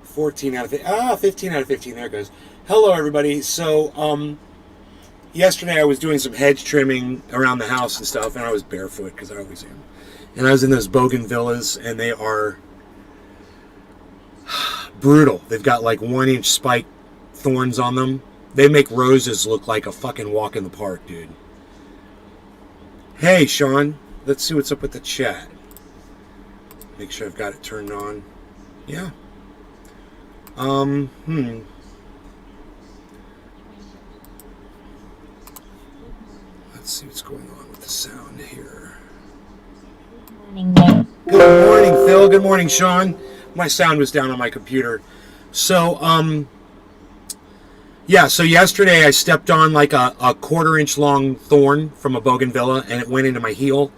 14 out of 15. 15 out of 15. There it goes. Hello, everybody. So, yesterday I was doing some hedge trimming around the house and stuff, and I was barefoot because I always am. And I was in those bougainvillas, and they are brutal. They've got like 1-inch spike thorns on them. They make roses look like a fucking walk in the park, dude. Hey, Sean. Let's see what's up with the chat. Make sure I've got it turned on. Yeah. Let's see what's going on with the sound here. Good morning, Phil. Good morning, Sean. My sound was down on my computer. So, yeah, so yesterday I stepped on like a 1/4-inch long thorn from a bougainvillea, and it went into my heel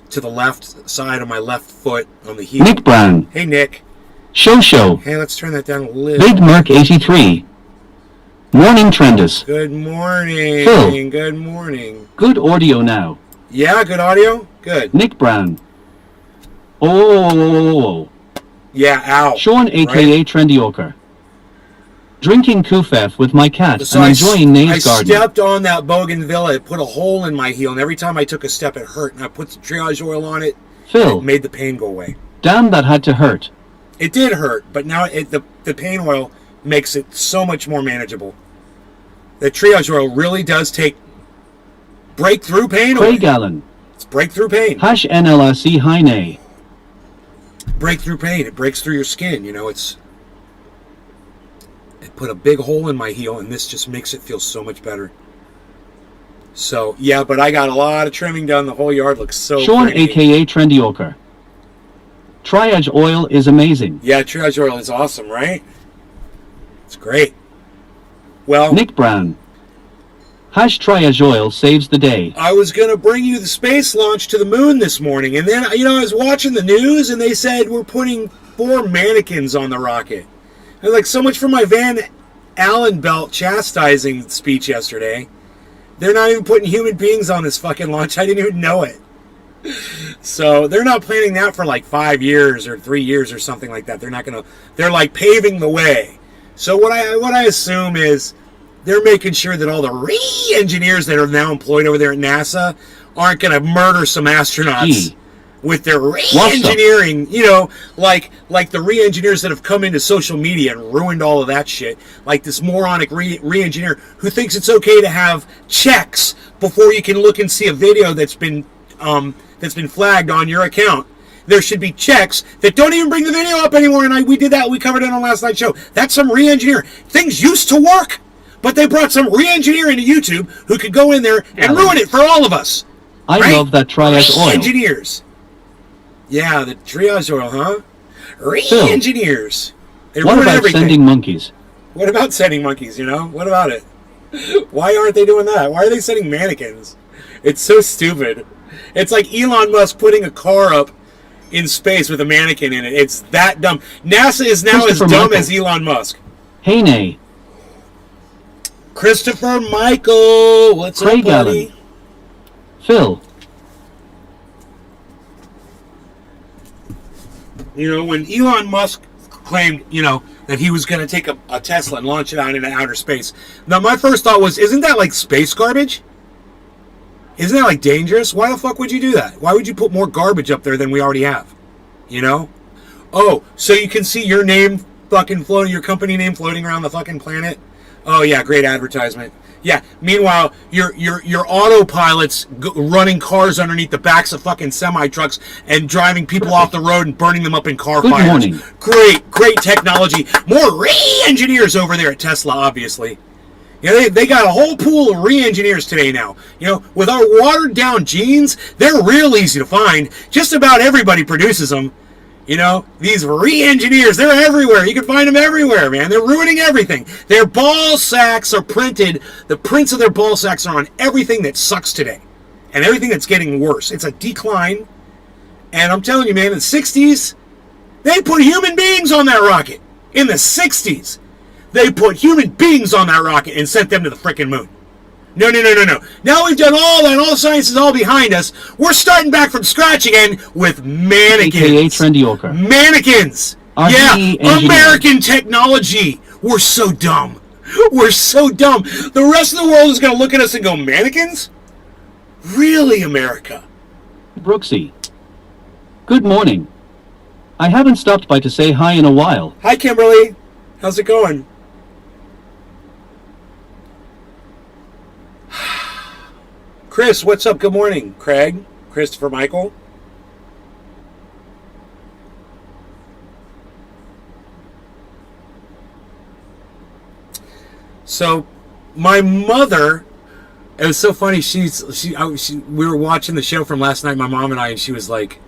to the left side of my left foot on the heel. Nick Brown. Hey, Nick. Show. Hey, let's turn that down a little. Big Merc 83. Morning Trendus. Good morning. Phil. Good morning. Good audio now. Yeah, good audio? Good. Nick Brown. Oh. Yeah, ow. Sean aka Right? Trendioker. Drinking Kufef with my cat So and enjoying Nave's I garden. stepped on that bougainvillea. It put a hole in my heel, and every time I took a step, it hurt. And I put the triage oil on it. Phil. It made the pain go away. Damn, that had to hurt. It did hurt, but now the pain oil makes it so much more manageable. The triage oil really does take breakthrough pain away. Craig Allen. It's breakthrough pain. Hash NLRC Heine. Breakthrough pain. It breaks through your skin. You know, it put a big hole in my heel, and this just makes it feel so much better. So, yeah, but I got a lot of trimming done. The whole yard looks so Sean pretty. aka Trendioker. Triage oil is amazing. Yeah, triage oil is awesome, right? It's great. Well, Nick Brown. Hash Triage oil saves the day. I was going to bring you the space launch to the moon this morning, and then, I was watching the news, and they said we're putting 4 mannequins on the rocket. And like, so much for my Van Allen belt chastising speech yesterday. They're not even putting human beings on this fucking launch. I didn't even know it. So they're not planning that for like 5 years or 3 years or something like that. They're like paving the way. So what I assume is they're making sure that all the re-engineers that are now employed over there at NASA aren't going to murder some astronauts with their re-engineering, like the re-engineers that have come into social media and ruined all of that shit. Like this moronic re-engineer who thinks it's okay to have checks before you can look and see a video that's been flagged on your account. There should be checks that don't even bring the video up anymore, and we did that. We covered it on last night's show. That's some re-engineer. Things used to work, but they brought some re-engineer into YouTube who could go in there and ruin it for all of us. I love that triage oil. Re-engineers. Yeah, the triage oil, huh? Re-engineers. They what ruin about everything. sending monkeys? What about sending monkeys, What about it? Why aren't they doing that? Why are they sending mannequins? It's so stupid. It's like Elon Musk putting a car up in space with a mannequin in it. It's that dumb. NASA is now as dumb as Elon Musk. Hey, nay. Christopher Michael. What's Craig up, buddy? Allen. Phil. When Elon Musk claimed, that he was going to take a Tesla and launch it out into outer space. Now, my first thought was, isn't that like space garbage? Isn't that like dangerous? Why the fuck would you do that? Why would you put more garbage up there than we already have? Oh, so you can see your name fucking floating, your company name floating around the fucking planet? Oh yeah, great advertisement. Yeah. Meanwhile, your autopilots running cars underneath the backs of fucking semi trucks and driving people off the road and burning them up in car Good fires. morning. Great technology. More re-engineers over there at Tesla, obviously. They got a whole pool of re-engineers today now. With our watered down jeans, they're real easy to find. Just about everybody produces them. These re-engineers, they're everywhere. You can find them everywhere, man. They're ruining everything. Their ball sacks are printed. The prints of their ball sacks are on everything that sucks today. And everything that's getting worse. It's a decline. And I'm telling you, man, in the 60s, they put human beings on that rocket. In the 60s. They put human beings on that rocket and sent them to the frickin' moon. No. Now we've done all that, all the science is all behind us. We're starting back from scratch again with mannequins. AKA Trendioker. Mannequins. Yeah, Reengineers. American technology. We're so dumb. We're so dumb. The rest of the world is going to look at us and go, mannequins? Really, America? Brooksy. Good morning. I haven't stopped by to say hi in a while. Hi, Kimberly. How's it going? Chris, what's up? Good morning. Craig, Christopher, Michael. So, my mother, it was so funny. We were watching the show from last night, my mom and I, and she's like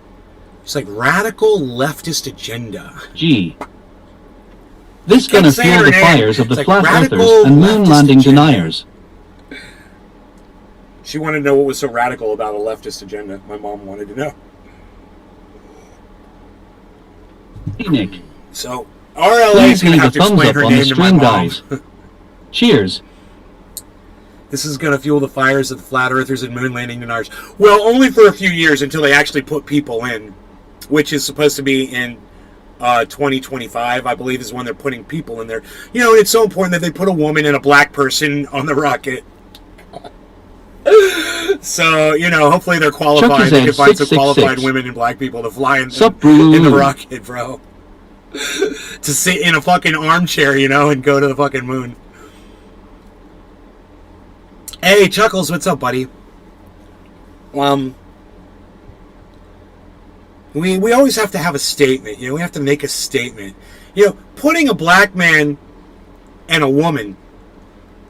radical leftist agenda. Gee. This gonna fuel the fires of the It's flat like earthers and moon leftist landing agenda. deniers. She wanted to know what was so radical about a leftist agenda. My mom wanted to know. Hey, Nick. So, RLA Please is going to leave a have to thumbs explain up her on the name to my stream, mom. guys. Cheers. This is going to fuel the fires of the flat earthers and moon landing deniers. Well, only for a few years until they actually put people in, which is supposed to be in 2025, I believe, is when they're putting people in there. You know, and it's so important that they put a woman and a black person on the rocket. So, you know, hopefully they're qualified. They can find some qualified women and black people to fly in the rocket, bro. To sit in a fucking armchair, you know, and go to the fucking moon. Hey, Chuckles, what's up, buddy? We always have to have a statement, you know, we have to make a statement. You know, putting a black man and a woman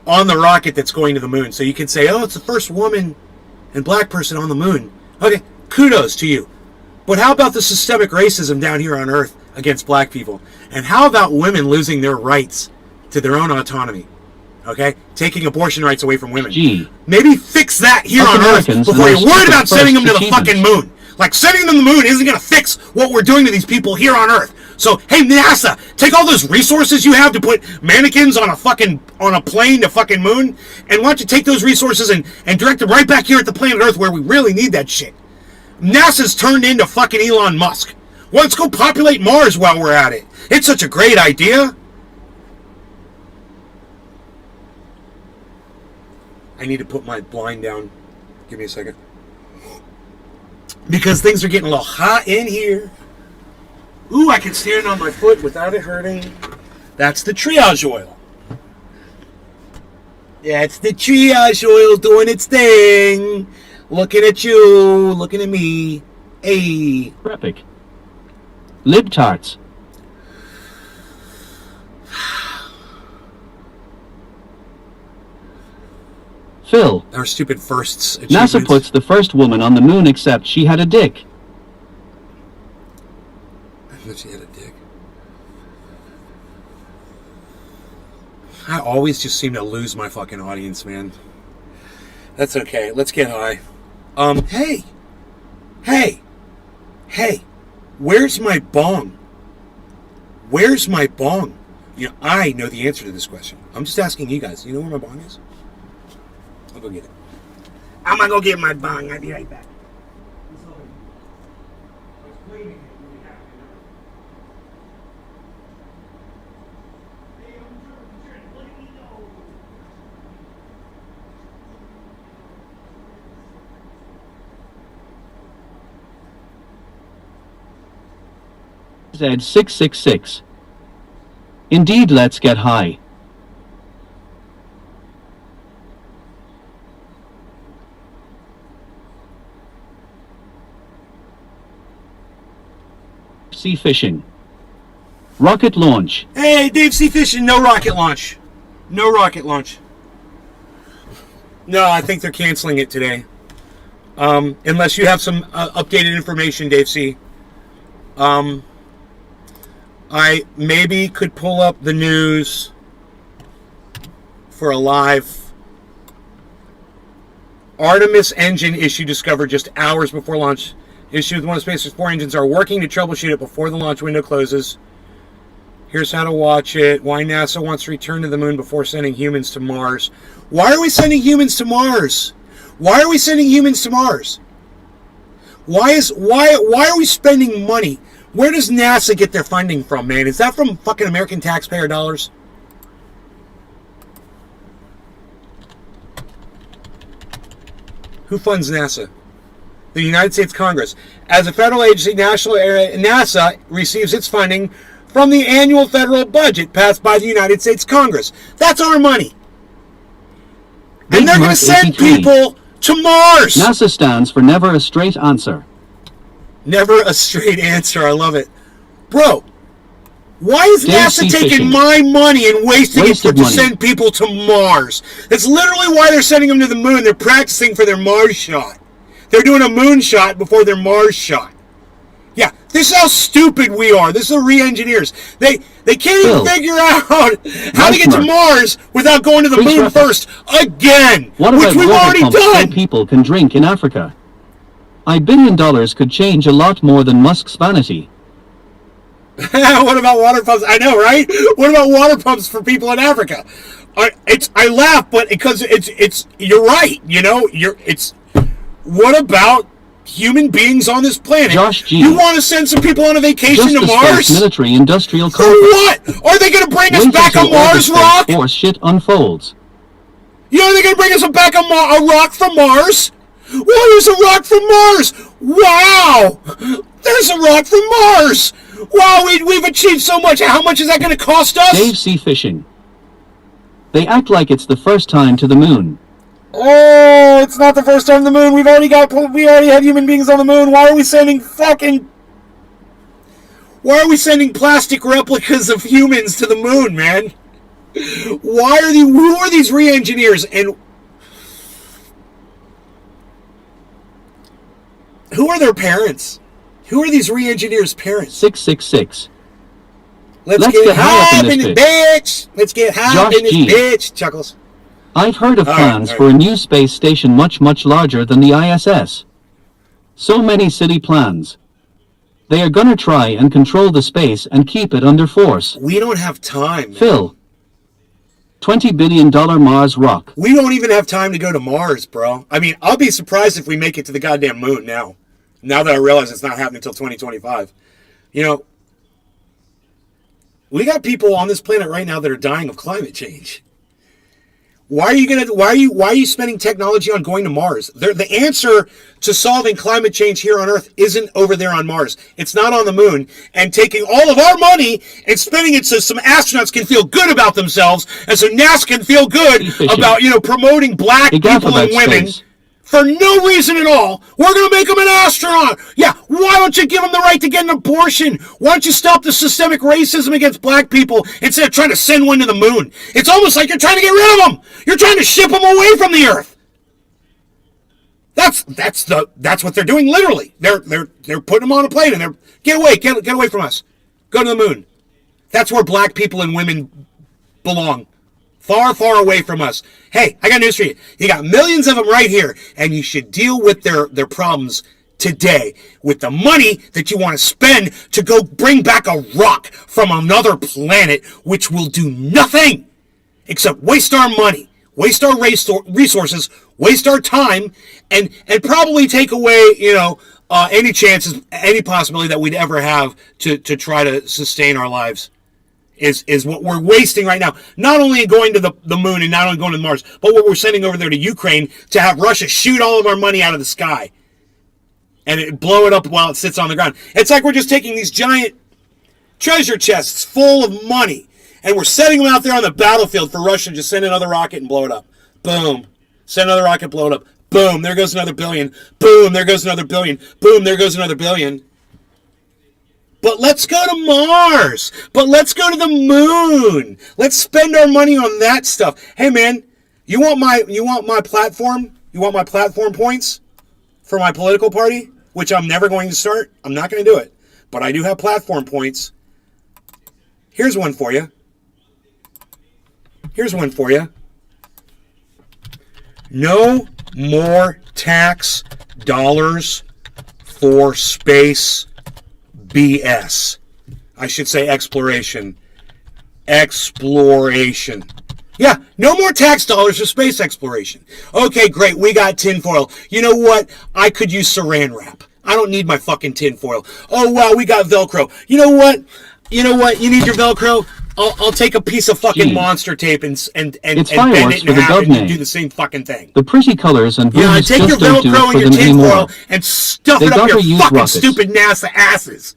on the rocket that's going to the moon, so you can say, oh, it's the first woman and black person on the moon. Okay, kudos to you. But how about the systemic racism down here on Earth against black people? And how about women losing their rights to their own autonomy? Okay? Taking abortion rights away from women. Gee. Maybe fix that here on Earth before you're worried about sending them to the fucking moon. Like, sending them to the moon isn't going to fix what we're doing to these people here on Earth. So, hey, NASA, take all those resources you have to put mannequins on a plane to fucking moon, and why don't you take those resources and direct them right back here at the planet Earth where we really need that shit. NASA's turned into fucking Elon Musk. Well, let's go populate Mars while we're at it. It's such a great idea. I need to put my blind down. Give me a second. Because things are getting a little hot in here. Ooh, I can stand on my foot without it hurting. That's the triage oil. That's the triage oil doing its thing. Looking at you, looking at me. Hey. Epic. Libtards. Phil. Our stupid firsts. NASA puts the first woman on the moon except she had a dick. She had a dick. I always just seem to lose my fucking audience, man. That's okay. Let's get high. Hey. Where's my bong? Where's my bong? You know, I know the answer to this question. I'm just asking you guys. You know where my bong is? I'll go get it. I'm gonna go get my bong. I'll be right back. Z666. Indeed, let's get high. Sea fishing. Rocket launch. Hey, Dave C. Fishing, no rocket launch. No rocket launch. No, I think they're canceling it today. Unless you have some updated information, Dave C. I maybe could pull up the news for a live. Artemis engine issue discovered just hours before launch. Issue with one of Space's 4 engines are working to troubleshoot it before the launch window closes. Here's how to watch it. Why NASA wants to return to the moon before sending humans to Mars. Why are we sending humans to Mars? Why are we sending humans to Mars? Why are we spending money Where does NASA get their funding from, man? Is that from fucking American taxpayer dollars? Who funds NASA? The United States Congress. As a federal agency, NASA receives its funding from the annual federal budget passed by the United States Congress. That's our money. And they're going to send people to Mars. NASA stands for never a straight answer. Never a straight answer. I love it. Bro, why is Deep NASA sea taking fishing. my money and wasting Waste it of to money. send people to Mars? That's literally why they're sending them to the moon. They're practicing for their Mars shot. They're doing a moon shot before their Mars shot. Yeah, this is how stupid we are. This is the Reengineers. They can't even figure out how to get to Mars without going to the moon first again, What which about we've water already pumps so done. people can drink in Africa? $1 billion could change a lot more than Musk's vanity. What about water pumps? I know, right? What about water pumps for people in Africa? I laugh, but because it's you're right. You know, what about human beings on this planet? Josh G. You want to send some people on a vacation Just to the Mars? space military industrial For complex. what? Are they going to bring us Wait back until a all the Mars Space rock? Force shit unfolds. You know they're going to bring us back a rock from Mars? Well, there's a rock from Mars. Wow, there's a rock from Mars. Wow, we've achieved so much. How much is that going to cost us? Dave sea fishing. They act like it's the first time to the moon. Oh, it's not the first time on the moon. We already have human beings on the moon. Why are we sending plastic replicas of humans to the moon, man? Who are these re-engineers, and who are their parents? Who are these re-engineers' parents? 666. Let's get high up in this bitch. Let's get high up in this bitch. Chuckles. I've heard of plans for a new space station much larger than the ISS. So many silly plans. They are gonna try and control the space and keep it under force. We don't have time, man. Phil. $20 billion Mars rock. We don't even have time to go to Mars, bro. I mean, I'll be surprised if we make it to the goddamn moon now. Now that I realize it's not happening until 2025. You know, we got people on this planet right now that are dying of climate change. Why are you spending technology on going to Mars? The answer to solving climate change here on Earth isn't over there on Mars. It's not on the moon. And taking all of our money and spending it so some astronauts can feel good about themselves, and so NASA can feel good about, promoting black people and women. Space. For no reason at all, we're going to make them an astronaut. Yeah, why don't you give them the right to get an abortion? Why don't you stop the systemic racism against black people instead of trying to send one to the moon? It's almost like you're trying to get rid of them. You're trying to ship them away from the Earth. That's what they're doing. Literally, they're putting them on a plane and they're get away from us. Go to the moon. That's where black people and women belong. Far, far away from us. Hey, I got news for you. You got millions of them right here, and you should deal with their problems today with the money that you want to spend to go bring back a rock from another planet, which will do nothing except waste our money, waste our resources, waste our time, and probably take away, any chances, any possibility that we'd ever have to try to sustain our lives. Is what we're wasting right now. Not only going to the moon and not only going to Mars, but what we're sending over there to Ukraine to have Russia shoot all of our money out of the sky and blow it up while it sits on the ground. It's like we're just taking these giant treasure chests full of money and we're setting them out there on the battlefield for Russia to just send another rocket and blow it up. Boom. Send another rocket, blow it up. Boom. There goes another billion. Boom. There goes another billion. Boom. There goes another billion. But let's go to Mars. But let's go to the moon. Let's spend our money on that stuff. Hey man, you want my platform? You want my platform points for my political party, which I'm never going to start? I'm not going to do it. But I do have platform points. Here's one for you. No more tax dollars for space BS. I should say exploration. Exploration. Yeah, no more tax dollars for space exploration. Okay, great. We got tinfoil. You know what? I could use saran wrap. I don't need my fucking tinfoil. Oh, wow, we got Velcro. You know what? You need your Velcro? I'll take a piece of fucking monster tape and bend it in half and do the same fucking thing. The pretty colors and booze take your just don't do it Velcro for and your them anymore. tinfoil and stuff it up your fucking stupid NASA asses.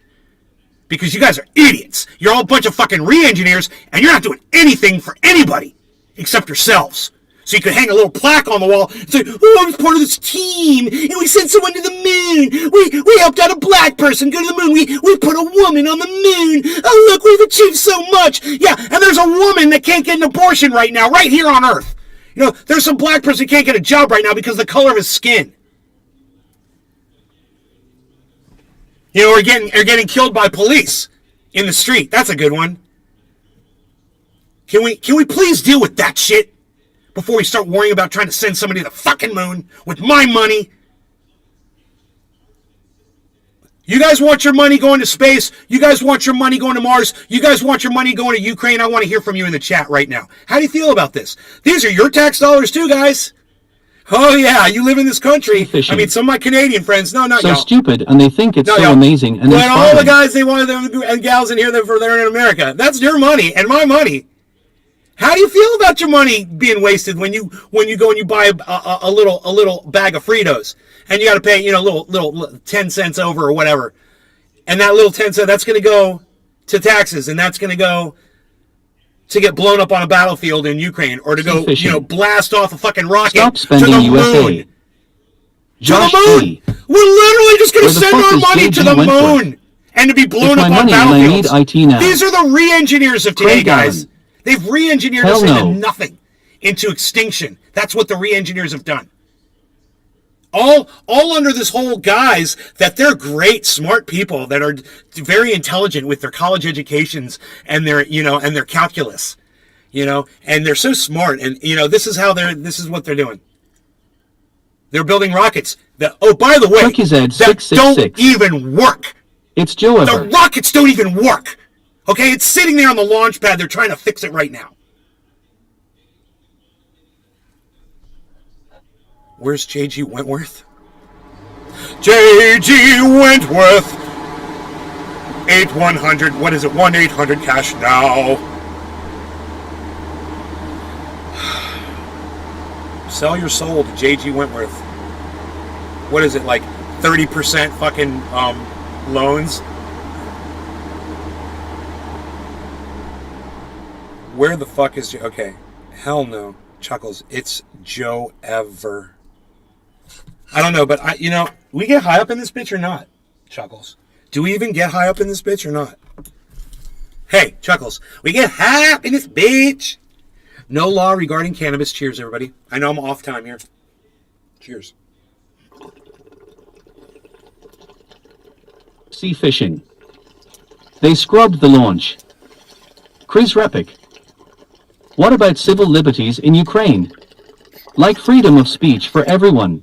Because you guys are idiots. You're all a bunch of fucking re-engineers, and you're not doing anything for anybody except yourselves. So you could hang a little plaque on the wall and say, oh, I was part of this team, and we sent someone to the moon. We helped out a black person go to the moon. We put a woman on the moon. Oh, look, we've achieved so much. Yeah, and there's a woman that can't get an abortion right now, right here on Earth. You know, there's some black person who can't get a job right now because of the color of his skin. You know, we're getting killed by police in the street. That's a good one. Can we please deal with that shit before we start worrying about trying to send somebody to the fucking moon with my money? You guys want your money going to space? You guys want your money going to Mars? You guys want your money going to Ukraine? I want to hear from you in the chat right now. How do you feel about this? These are your tax dollars too, guys. Oh, yeah, you live in this country. I mean, some of my Canadian friends, no, not so y'all. stupid, and they think it's so amazing and inspiring. But all the guys they want and gals in here they're in America. That's your money and my money. How do you feel about your money being wasted when you go and you buy a little bag of Fritos and you got to pay little 10 cents over or whatever, and that little 10 cents that's going to go to taxes and that's going to go to get blown up on a battlefield in Ukraine or to go blast off a fucking rocket to the moon. Josh to the moon. We're literally just going to send our money to the moon and to be blown up on battlefields. These are the re-engineers of today, guys. They've re-engineered us into nothing, into extinction. That's what the re-engineers have done. All under this whole guise that they're great, smart people that are very intelligent with their college educations and their and their calculus, and they're so smart, and this is what they're doing. They're building rockets that, oh, by the way, that don't even work. It's Joe Ever. The rockets don't even work. Okay, it's sitting there on the launch pad. They're trying to fix it right now. Where's J.G. Wentworth? J.G. Wentworth. 8100. What is it? 1-800 cash now. Sell your soul to J.G. Wentworth. What is it, like 30% fucking loans? Where the fuck is... Okay. Hell no. Chuckles. It's Joe Ever. I don't know, but we get high up in this bitch or not? Chuckles. Do we even get high up in this bitch or not? Hey, Chuckles. We get high up in this bitch. No law regarding cannabis. Cheers, everybody. I know I'm off time here. Cheers. Sea fishing. They scrubbed the launch. Chris Repik. What about civil liberties in Ukraine? Like freedom of speech for everyone.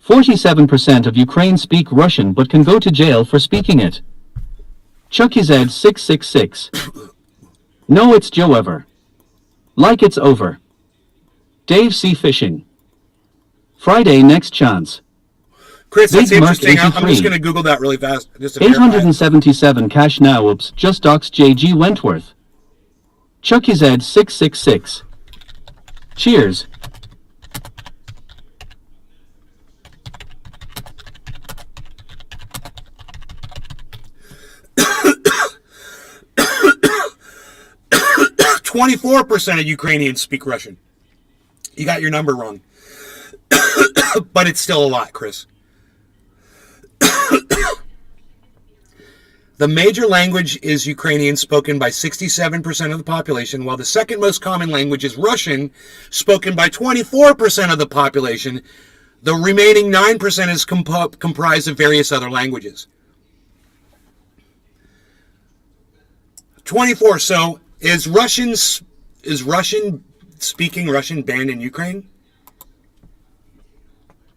47% of Ukraine speak Russian but can go to jail for speaking it. Chucky Z666. No, it's Joe Ever. Like it's over. Dave C. Fishing. Friday next chance. Chris, that's interesting. I'm just going to Google that really fast. 877 cash now. Oops, just docs J.G. Wentworth. Chucky Z666. Cheers. .24% of Ukrainians speak Russian. You got your number wrong. But it's still a lot, Chris. The major language is Ukrainian, spoken by 67% of the population, while the second most common language is Russian, spoken by 24% of the population. The remaining 9% is comprised of various other languages. 24. So is speaking Russian banned in Ukraine?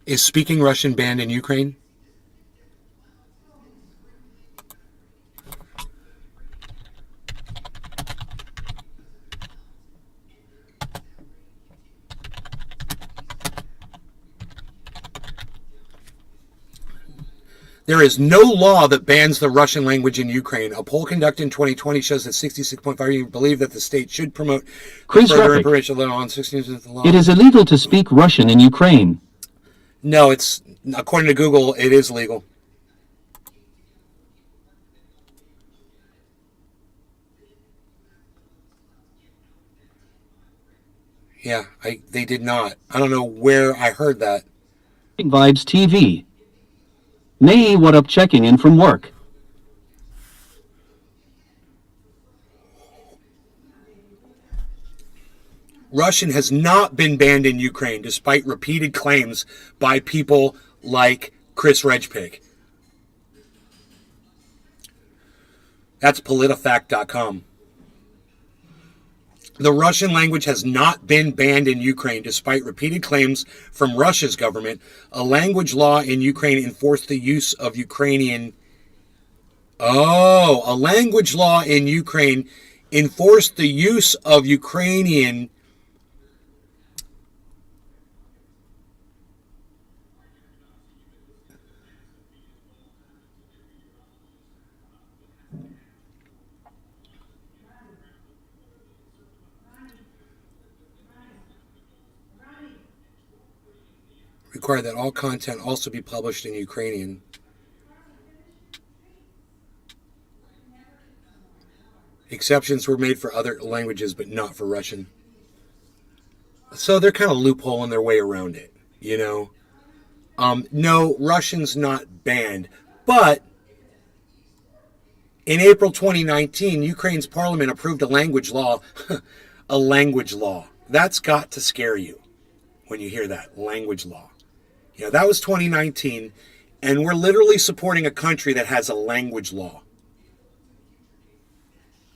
Is speaking Russian banned in Ukraine? There is no law that bans the Russian language in Ukraine. A poll conducted in 2020 shows that 66.5% believe that the state should promote further information on 16 of the law. It is illegal to speak Russian in Ukraine. No, it's, according to Google, it is legal. Yeah, they did not. I don't know where I heard that. Vibes TV. Nay, what up, checking in from work. Russian has not been banned in Ukraine, despite repeated claims by people like Chris Redgepig. That's politifact.com. The Russian language has not been banned in Ukraine, despite repeated claims from Russia's government. A language law in Ukraine enforced the use of Ukrainian... a language law in Ukraine enforced the use of Ukrainian... require that all content also be published in Ukrainian. Exceptions were made for other languages, but not for Russian. So they're kind of loopholing their way around it, you know. No, Russian's not banned. But in April 2019, Ukraine's parliament approved a language law. A language law. That's got to scare you when you hear that. Language law. You know, that was 2019, and we're literally supporting a country that has a language law.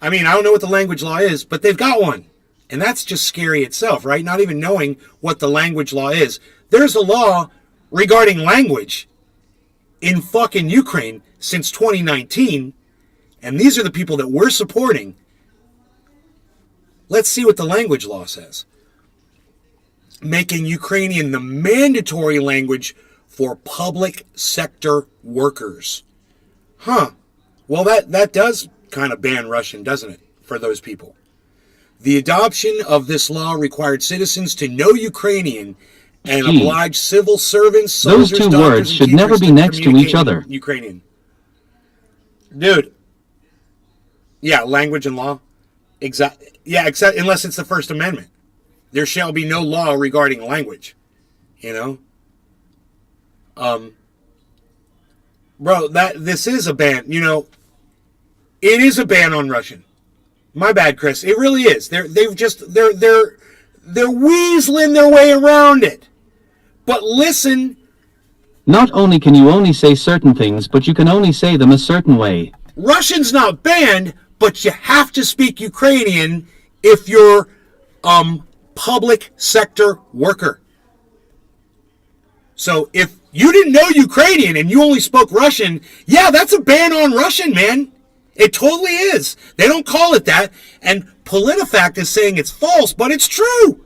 I mean, I don't know what the language law is, but they've got one. And that's just scary itself, right? Not even knowing what the language law is. There's a law regarding language in fucking Ukraine since 2019, and these are the people that we're supporting. Let's see what the language law says. Making Ukrainian the mandatory language for public sector workers. Huh. Well, that does kind of ban Russian, doesn't it, for those people? The adoption of this law required citizens to know Ukrainian and oblige civil servants, soldiers, those two doctors, words and should never be next to each other. Ukrainian. Dude. Yeah, language and law. Exactly. Yeah, except unless it's the First Amendment. There shall be no law regarding language. You know? Bro, this is a ban. You know, it is a ban on Russian. My bad, Chris. It really is. They're weaseling their way around it. But listen. Not only can you only say certain things, but you can only say them a certain way. Russian's not banned, but you have to speak Ukrainian if you're public sector worker. So if you didn't know Ukrainian and you only spoke Russian, yeah, that's a ban on Russian, man. It totally is. They don't call it that. And PolitiFact is saying it's false, but it's true.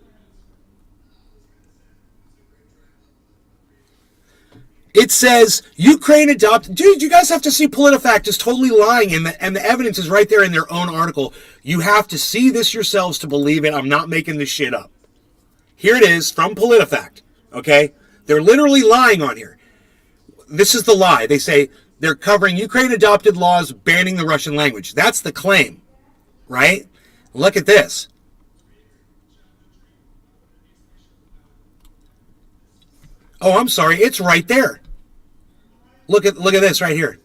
It says Ukraine adopted. Dude, you guys have to see PolitiFact is totally lying, and the evidence is right there in their own article. You have to see this yourselves to believe it. I'm not making this shit up. Here it is from PolitiFact. Okay? They're literally lying on here. This is the lie. They say they're covering Ukraine adopted laws banning the Russian language. That's the claim. Right? Look at this. Oh, I'm sorry. It's right there. Look at this right here.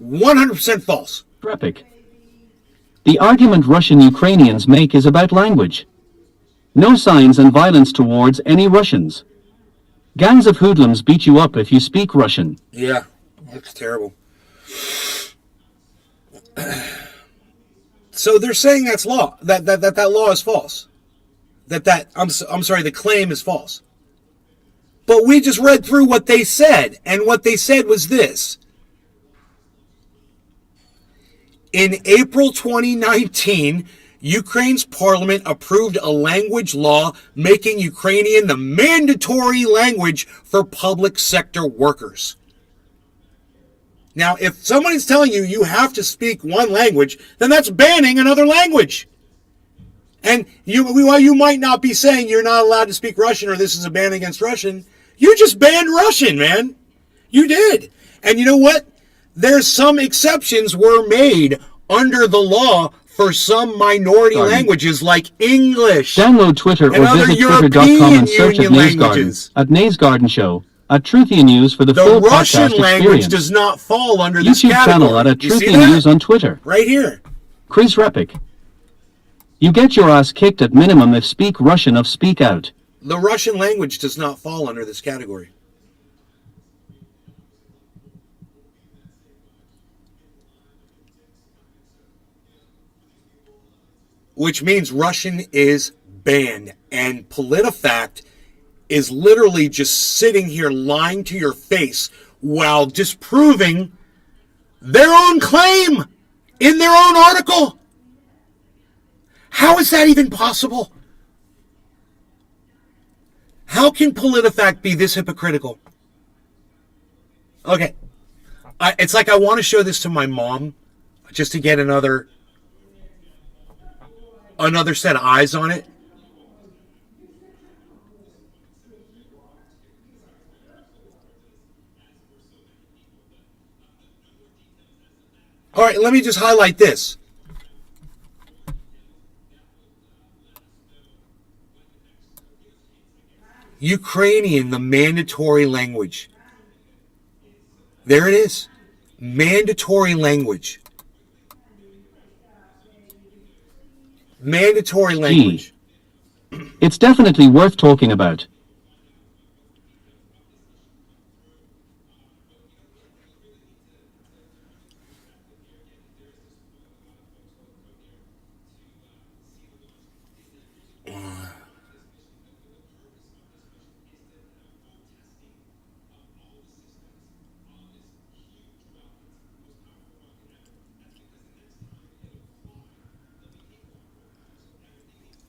100% false. Epic. The argument Russian Ukrainians make is about language. No signs and violence towards any Russians. Gangs of hoodlums beat you up if you speak Russian. Yeah, that's terrible. So they're saying that's law. That law is false. I'm sorry, the claim is false. But we just read through what they said, and what they said was this. In April 2019, Ukraine's parliament approved a language law making Ukrainian the mandatory language for public sector workers. Now, if someone's telling you you have to speak one language, then that's banning another language. And while you might not be saying you're not allowed to speak Russian or this is a ban against Russian, you just banned Russian, man. You did. And you know what? There's some exceptions were made under the law for some minority languages like English. Download Twitter or visit twitter.com and search at Nays Garden, at Nays Garden Show, at Truthian News for the full Russian podcast language experience. does not fall under this YouTube category. channel at Truthian News on Twitter. Right here. Chris Repic. You get your ass kicked at minimum if speak Russian of speak out. The Russian language does not fall under this category. Which means Russian is banned. And PolitiFact is literally just sitting here lying to your face while disproving their own claim in their own article. How is that even possible? How can PolitiFact be this hypocritical? Okay. It's like I want to show this to my mom just to get another set of eyes on it. All right, let me just highlight this. Ukrainian, the mandatory language. There it is. Mandatory language. Mandatory language. It's definitely worth talking about.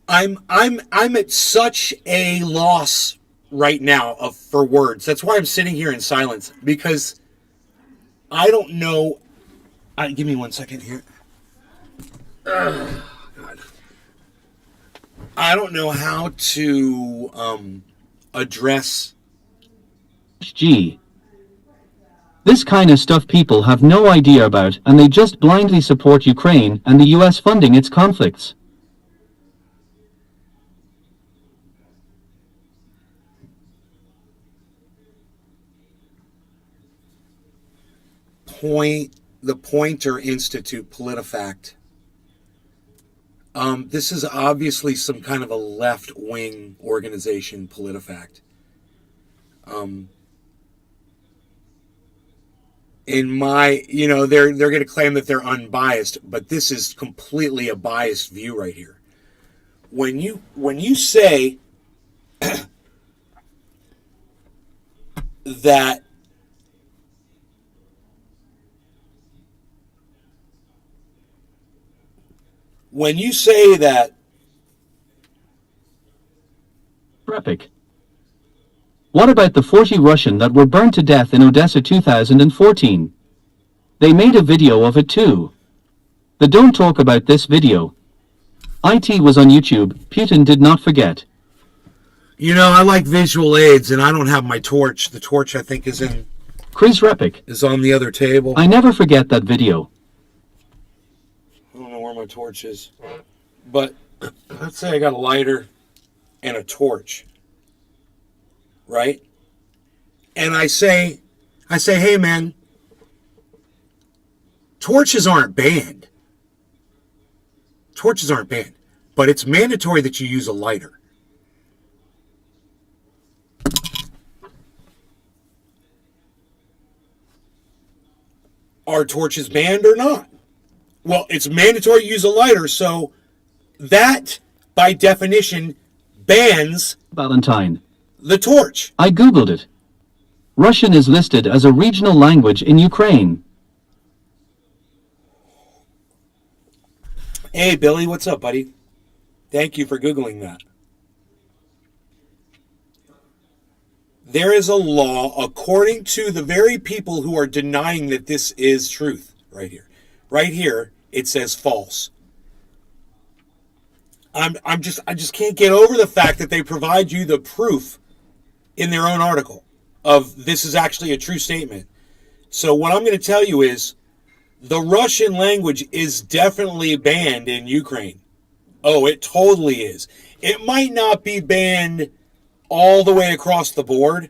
I'm at such a loss right now for words. That's why I'm sitting here in silence, because I don't know. Give me 1 second here. God. I don't know how to address. Gee. This kind of stuff people have no idea about, and they just blindly support Ukraine and the US funding its conflicts. The Pointer Institute, PolitiFact. This is obviously some kind of a left-wing organization, PolitiFact. In my, they're going to claim that they're unbiased, but this is completely a biased view right here. When you say that Repic. What about the 40 Russian that were burned to death in Odessa 2014? They made a video of it too. The don't talk about this video. IT was on YouTube, Putin did not forget. I like visual aids, and I don't have my torch. The torch, I think, is Chris Repic. Is on the other table. I never forget that video. I don't know where my torch is. But let's say I got a lighter and a torch. Right? And I say, hey man, torches aren't banned. Torches aren't banned. But it's mandatory that you use a lighter. Are torches banned or not? Well, it's mandatory to use a lighter, so that, by definition, bans Valentine. The torch. I googled it. Russian is listed as a regional language in Ukraine. Hey, Billy, what's up, buddy? Thank you for Googling that. There is a law according to the very people who are denying that this is truth right here. Right here, it says false. I just can't get over the fact that they provide you the proof in their own article of this is actually a true statement. So what I'm going to tell you is the Russian language is definitely banned in Ukraine. Oh, it totally is. It might not be banned all the way across the board,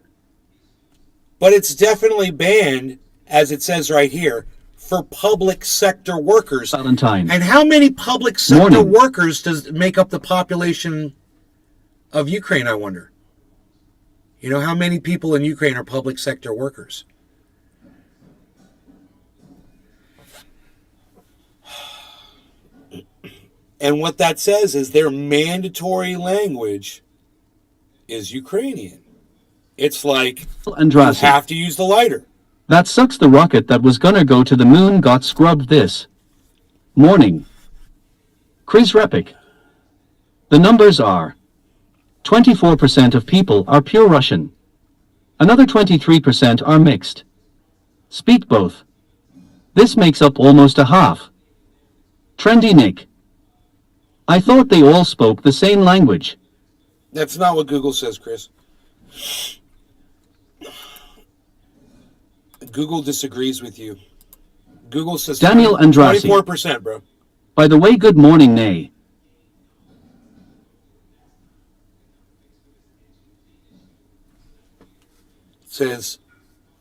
but it's definitely banned, as it says right here, for public sector workers. Valentine. And how many public sector workers does make up the population of Ukraine, I wonder? You know, how many people in Ukraine are public sector workers? And what that says is their mandatory language is Ukrainian. It's like you have to use the lighter. That sucks. The rocket that was gonna go to the moon got scrubbed this morning. Chris Repik. The numbers are 24% of people are pure Russian. Another 23% are mixed. Speak both. This makes up almost a half. Trendy Nick. I thought they all spoke the same language. That's not what Google says, Chris. Google disagrees with you. Google says Daniel Andrassy. 24%, bro. By the way, good morning, Nay. It says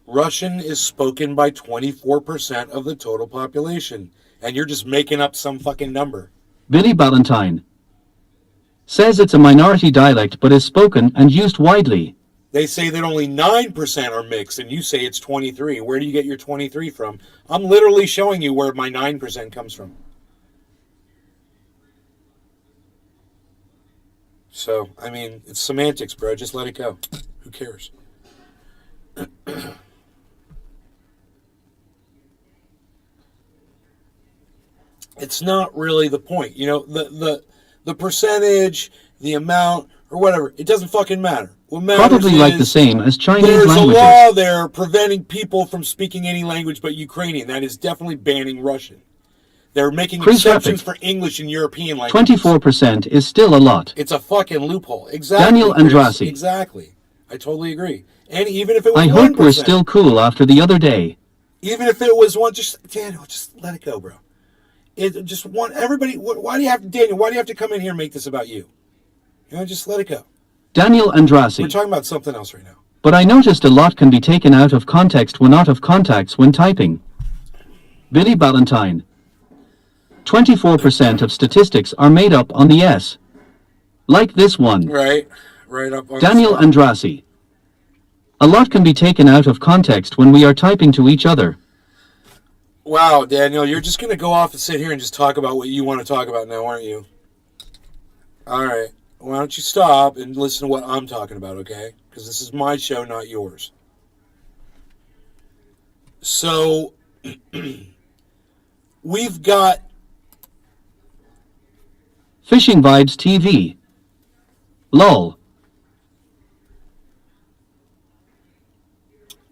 Russian is spoken by 24% of the total population. And you're just making up some fucking number. Billy Ballantyne says it's a minority dialect but is spoken and used widely. They say that only 9% are mixed, and you say it's 23. Where do you get your 23 from? I'm literally showing you where my 9% comes from. So, I mean, it's semantics, bro. Just let it go. Who cares? It's not really the point. You know, the percentage, the amount, or whatever, it doesn't fucking matter. What matters probably is like the same as Chinese there's languages. a law there preventing people from speaking any language but Ukrainian. That is definitely banning Russian. They're making exceptions for English and European languages. 24% is still a lot. It's a fucking loophole. Exactly. Daniel Andrassy. Exactly. I totally agree. And even if it was I 1%, hope we're still cool after the other day. Even if it was one, Daniel, just let it go, bro. It just want everybody. Why do you have to, Daniel? Why do you have to come in here and make this about you? You know, just let it go. Daniel Andrassy. We're talking about something else right now. But I noticed a lot can be taken out of context when out of contacts when typing. Billy Ballantyne. 24% of statistics are made up on the S. Like this one. Right up on Daniel Andrassy. A lot can be taken out of context when we are typing to each other. Wow, Daniel, you're just going to go off and sit here and just talk about what you want to talk about now, aren't you? All right. Why don't you stop and listen to what I'm talking about, okay? Because this is my show, not yours. So, we've got Fishing Vibes TV. LOL.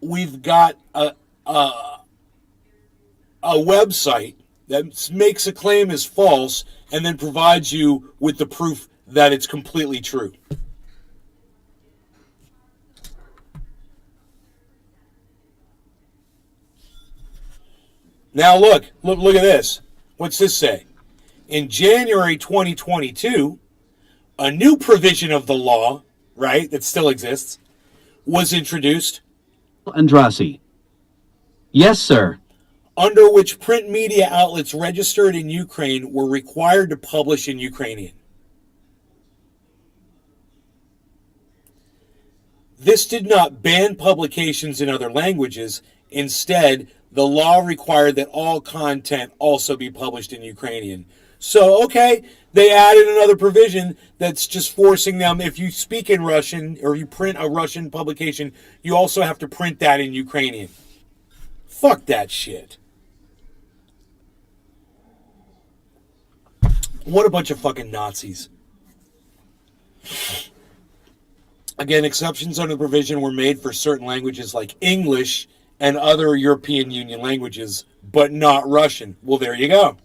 We've got a website that makes a claim as false and then provides you with the proof that it's completely true. Now look at this. What's this say? In January 2022, a new provision of the law, right, that still exists, was introduced. Andrassy. Yes, sir. Under which print media outlets registered in Ukraine were required to publish in Ukrainian. This did not ban publications in other languages. Instead, the law required that all content also be published in Ukrainian. So, okay, they added another provision that's just forcing them, if you speak in Russian or you print a Russian publication, you also have to print that in Ukrainian. Fuck that shit. What a bunch of fucking Nazis. Again, exceptions under the provision were made for certain languages like English and other European Union languages, but not Russian. Well, there you go.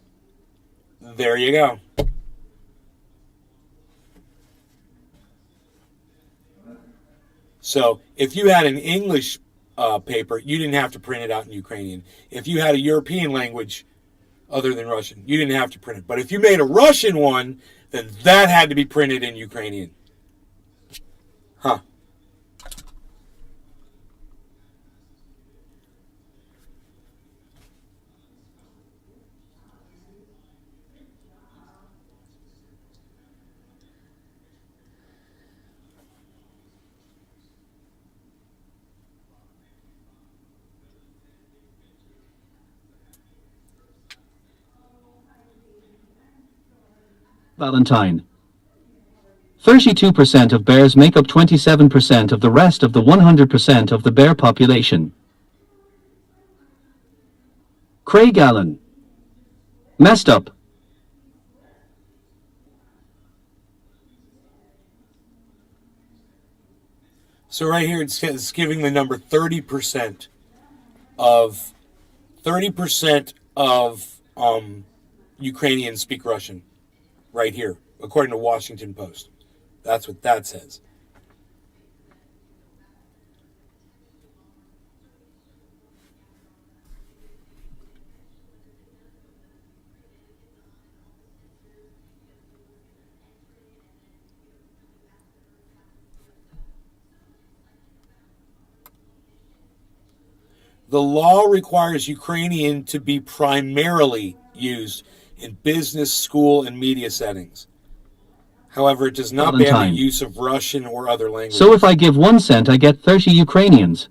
There you go. So if you had an English paper, you didn't have to print it out in Ukrainian. If you had a European language other than Russian, you didn't have to print it. But if you made a Russian one, then that had to be printed in Ukrainian. Huh. Valentine. 32% of bears make up 27% of the rest of the 100% of the bear population. Craig Allen. Messed up. So right here it's giving the number 30% of 30% of Ukrainians speak Russian. Right here, according to Washington Post. That's what that says. The law requires Ukrainian to be primarily used in business, school, and media settings. However, it does not ban the use of Russian or other languages. So if I give 1 cent, I get 30 Ukrainians.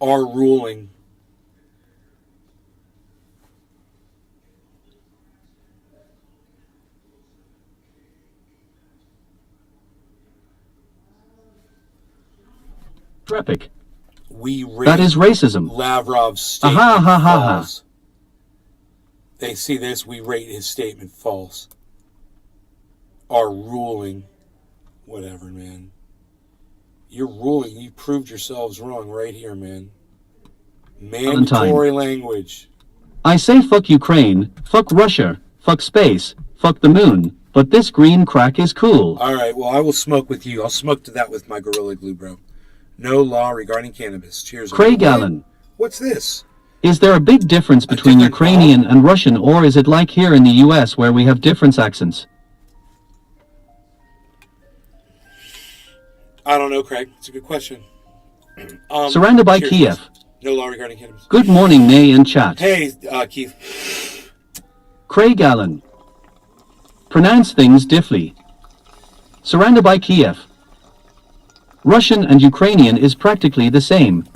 Are ruling. Trepic. We rate that is racism. Lavrov's statement false. They see this, we rate his statement false. Are ruling. Whatever, man. You're ruling. You proved yourselves wrong right here, man. Mandatory language. I say fuck Ukraine, fuck Russia, fuck space, fuck the moon, but this green crack is cool. Alright, well, I will smoke with you. I'll smoke to that with my Gorilla Glue, bro. No law regarding cannabis. Cheers. Craig Allen. What's this? Is there a big difference between Ukrainian and Russian, or is it like here in the US where we have different accents? I don't know, Craig. It's a good question. Surrounded by Kiev. No law regarding cannabis. Good morning, Nay and chat. Hey, Keith. Craig Allen. Pronounce things differently. Surrounded by Kiev. Russian and Ukrainian is practically the same.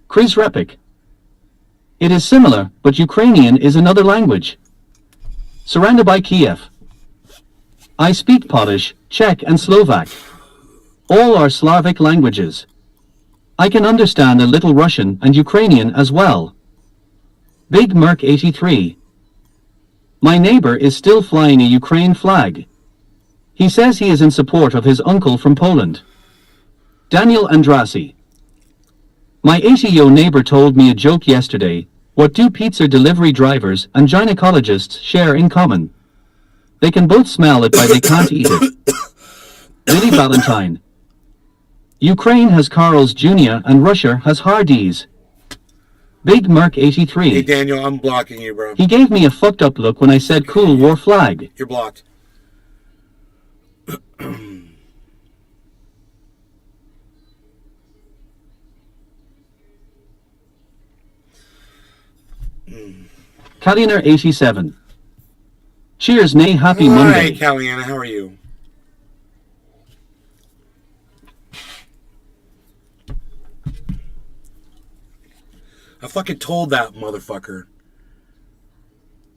Chris Repik. It is similar, but Ukrainian is another language. Surrounded by Kiev. I speak Polish, Czech and Slovak. All are Slavic languages. I can understand a little Russian and Ukrainian as well. Big Merc 83. My neighbor is still flying a Ukraine flag. He says he is in support of his uncle from Poland. Daniel Andrasi. My 80-year-old neighbor told me a joke yesterday. What do pizza delivery drivers and gynecologists share in common? They can both smell it, but they can't eat it. Lily Valentine. Ukraine has Carl's Jr. and Russia has Hardee's. Big Merc 83. Hey Daniel, I'm blocking you, bro. He gave me a fucked up look when I said cool war flag. You're blocked. Kaliner 87. Cheers, nay, happy Hi, Monday. Caliana, how are you? I fucking told that motherfucker.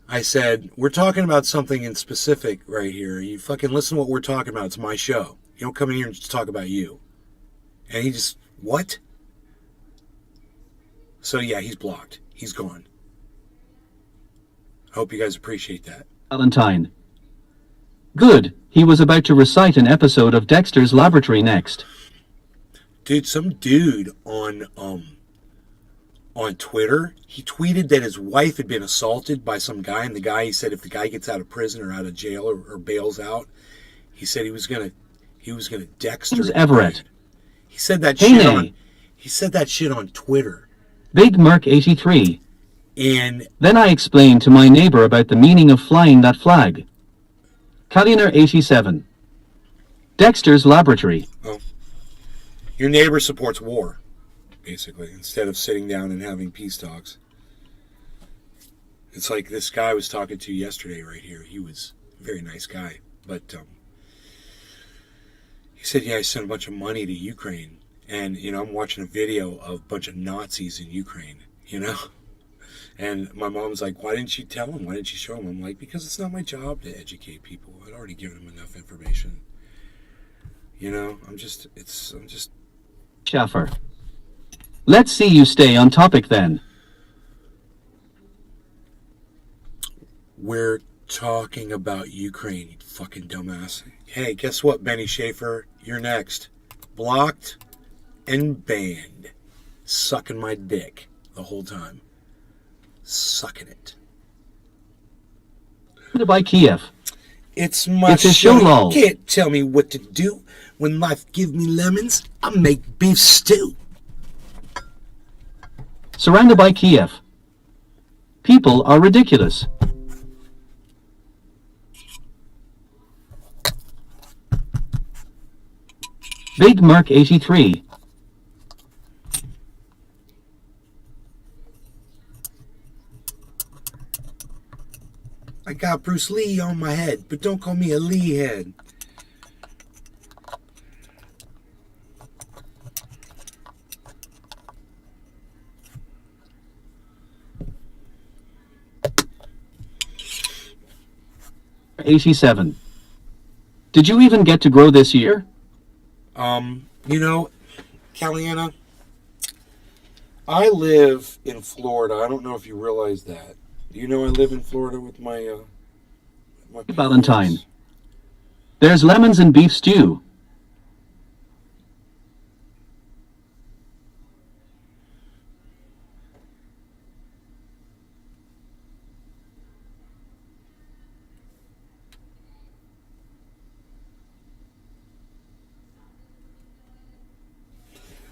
I said, we're talking about something in specific right here. You fucking listen to what we're talking about. It's my show. You don't come in here and just talk about you. And he just, what? So yeah, he's blocked. He's gone. I hope you guys appreciate that. Valentine. Good, he was about to recite an episode of Dexter's Laboratory next. Dude, some dude on Twitter, he tweeted that his wife had been assaulted by some guy, and the guy, he said if the guy gets out of prison or out of jail or bails out, he said he was gonna Dexter. James Everett. He said that shit on Twitter. Big Merc 83. And then I explained to my neighbor about the meaning of flying that flag. Kaliner 87. Dexter's Laboratory. Oh, your neighbor supports war, basically, instead of sitting down and having peace talks. It's like this guy I was talking to yesterday right here. He was a very nice guy, but he said, yeah, I sent a bunch of money to Ukraine, and I'm watching a video of a bunch of Nazis in Ukraine, and my mom's like, why didn't you tell him? Why didn't you show him? I'm like, because it's not my job to educate people. I'd already given them enough information. I'm just Schaffer. Let's see you stay on topic then. We're talking about Ukraine, you fucking dumbass. Hey, guess what, Benny Schaefer? You're next. Blocked and banned. Sucking my dick the whole time. Sucking it. By Kiev. It's my show. You can't tell me what to do. When life give me lemons, I make beef stew. Surrounded by Kiev. People are ridiculous. Big Merc 83. I got Bruce Lee on my head, but don't call me a Lee head. '87. Did you even get to grow this year? Caliana, I live in Florida. I don't know if you realize that. Do you know I live in Florida with my Valentine. There's lemons in beef stew.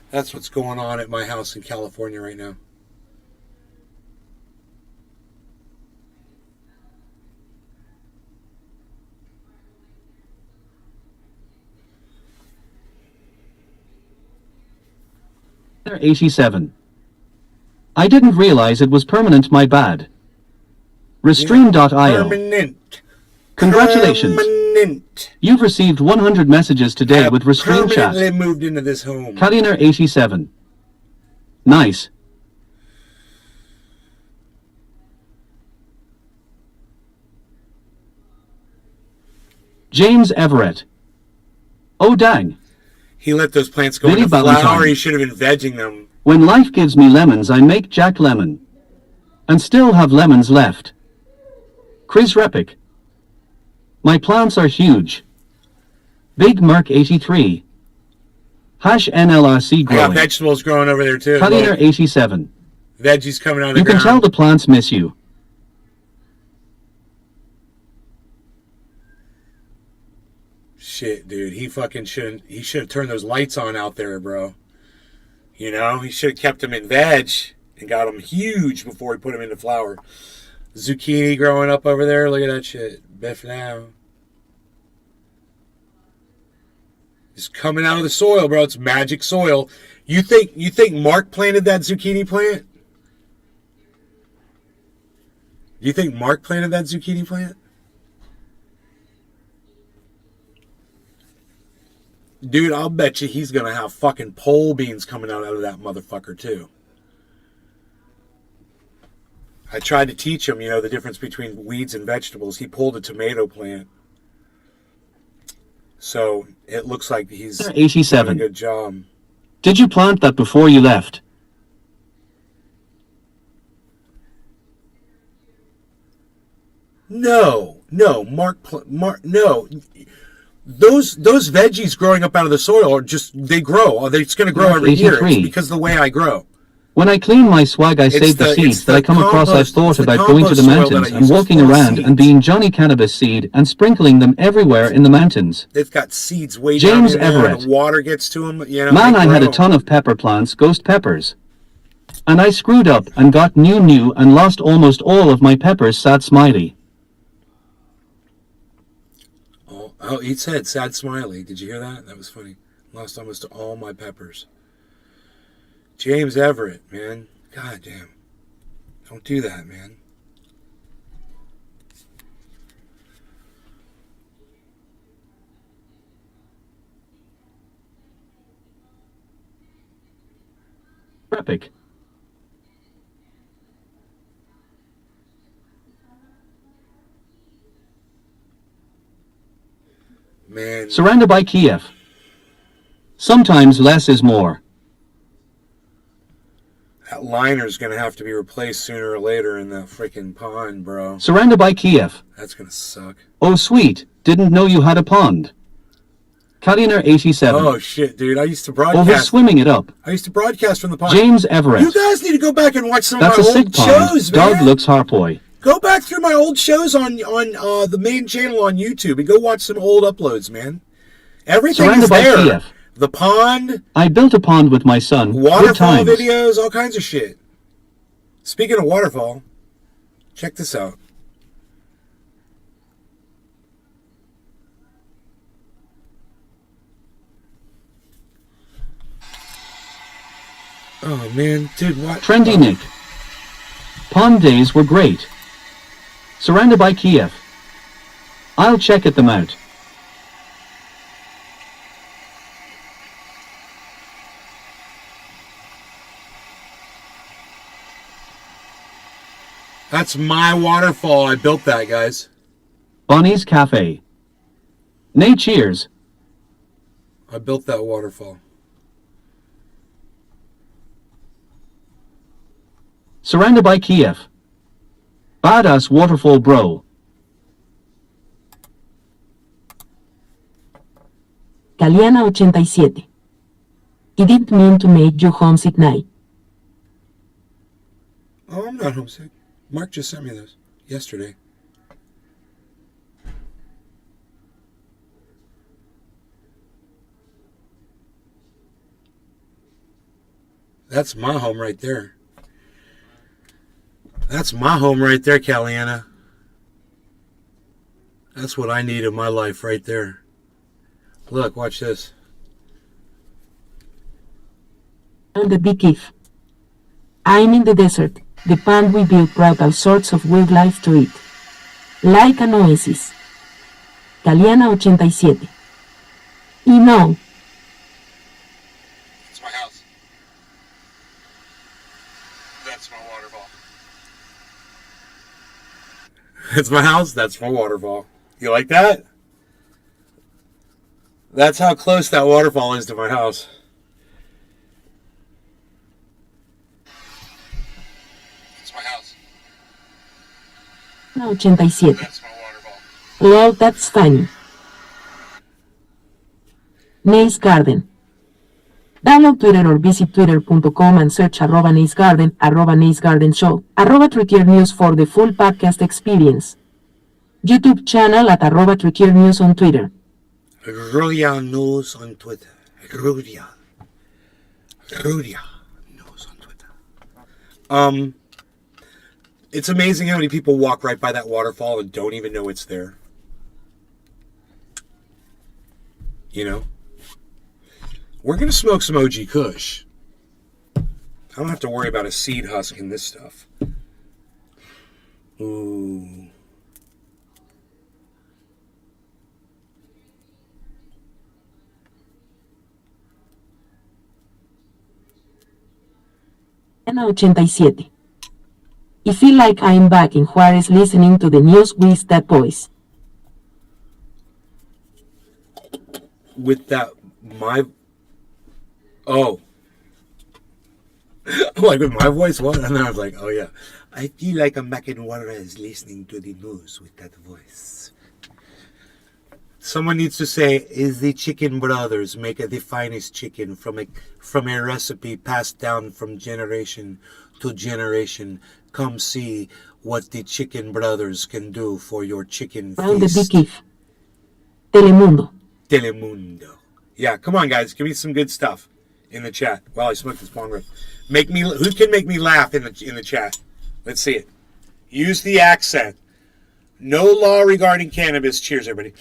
That's what's going on at my house in California right now. They're 87. I didn't realize it was permanent, my bad. Restream.io. Permanent. Congratulations. Permanent. You've received 100 messages today with Restream Chat. Permanently moved into this home. Kaliner 87. Nice. James Everett. Oh dang. He let those plants go into flower. He should have been vegging them. When life gives me lemons, I make Jack Lemon. And still have lemons left. Chris Repic. My plants are huge. Big Merc 83. Hash NLRC growing. I got vegetables growing over there too. Kaliner 87. Veggies coming out of the ground. You can tell the plants miss you. Shit, dude. He should have turned those lights on out there, bro. He should have kept them in veg and got them huge before he put them into flower. Zucchini growing up over there. Look at that shit. Biff now. It's coming out of the soil, bro. It's magic soil. You think Mark planted that zucchini plant? Do you think Mark planted that zucchini plant? Dude, I'll bet you he's going to have fucking pole beans coming out of that motherfucker, too. I tried to teach him, the difference between weeds and vegetables. He pulled a tomato plant. So it looks like he's 87. doing a good job. Did you plant that before you left? No, Mark, no. Those veggies growing up out of the soil are they grow. It's going to grow every year. It's because of the way I grow. When I clean my swag, I save the seeds that I come across. I've thought about going to the mountains and walking around and being Johnny Cannabis Seed and sprinkling them everywhere in the mountains. They've got seeds way James down in there, Everett. the water gets to them. Man, I had a ton of pepper plants, ghost peppers. And I screwed up and got new and lost almost all of my peppers, sad smiley. Oh, he said sad smiley. Did you hear that? That was funny. Lost almost all my peppers. James Everett, man. God damn. Don't do that, man. Epic. Man. Surrounded by Kiev. Sometimes less is more. That liner's going to have to be replaced sooner or later in the freaking pond, bro. Surrounded by Kiev. That's going to suck. Oh, sweet. Didn't know you had a pond. Kaliner 87. Oh, shit, dude. I used to broadcast. Over swimming it up. I used to broadcast from the pond. James Everett. You guys need to go back and watch some That's of my a sick old pond. shows, man. Dog looks harpoy. Go back through my old shows on the main channel on YouTube and go watch some old uploads, man. Everything Surrounded is by there. Kiev. The pond. I built a pond with my son. Waterfall videos, all kinds of shit. Speaking of waterfall, check this out. Oh man, dude, what? Trendy Nick. Pond days were great. Surrounded by Kiev. I'll check them out. That's my waterfall. I built that, guys. Bonnie's Cafe. Nay, cheers. I built that waterfall. Surrounded by Kiev. Badass waterfall, bro. Caliana 87. I didn't mean to make you homesick night. Oh, I'm not homesick. Mark just sent me those yesterday. That's my home right there. That's my home right there, Caliana. That's what I need in my life right there. Look, watch this. And the big if. I'm in the desert. The pond we built brought all sorts of wildlife to it. Like an oasis. Caliana 87. Y no. It's my house. That's my waterfall. It's my house. That's my waterfall. You like that? That's how close that waterfall is to my house. It's my house. 87. That's my waterfall. Well, that's funny. Nice Garden. Download Twitter or visit twitter.com and search @Nice Garden, @Nice Garden Show, @News for the full podcast experience. YouTube channel @News on Twitter. Rudia News on Twitter. Rudia News on Twitter. It's amazing how many people walk right by that waterfall and don't even know it's there. You know? We're going to smoke some OG Kush. I don't have to worry about a seed husk in this stuff. Ooh. Ana 87. I feel like I'm back in Juarez listening to the news with that voice. With that, oh. Like with my voice, what? And then I was like, oh yeah. I feel like I'm back in Juarez listening to the news with that voice. Someone needs to say, is the Chicken Brothers make the finest chicken from a recipe passed down from generation to generation? Come see what the Chicken Brothers can do for your chicken Around the feast. big if. Telemundo. Telemundo. Yeah, come on, guys. Give me some good stuff in the chat while I smoke this bong rip. Who can make me laugh in the chat? Let's see it. Use the accent. No law regarding cannabis. Cheers, everybody.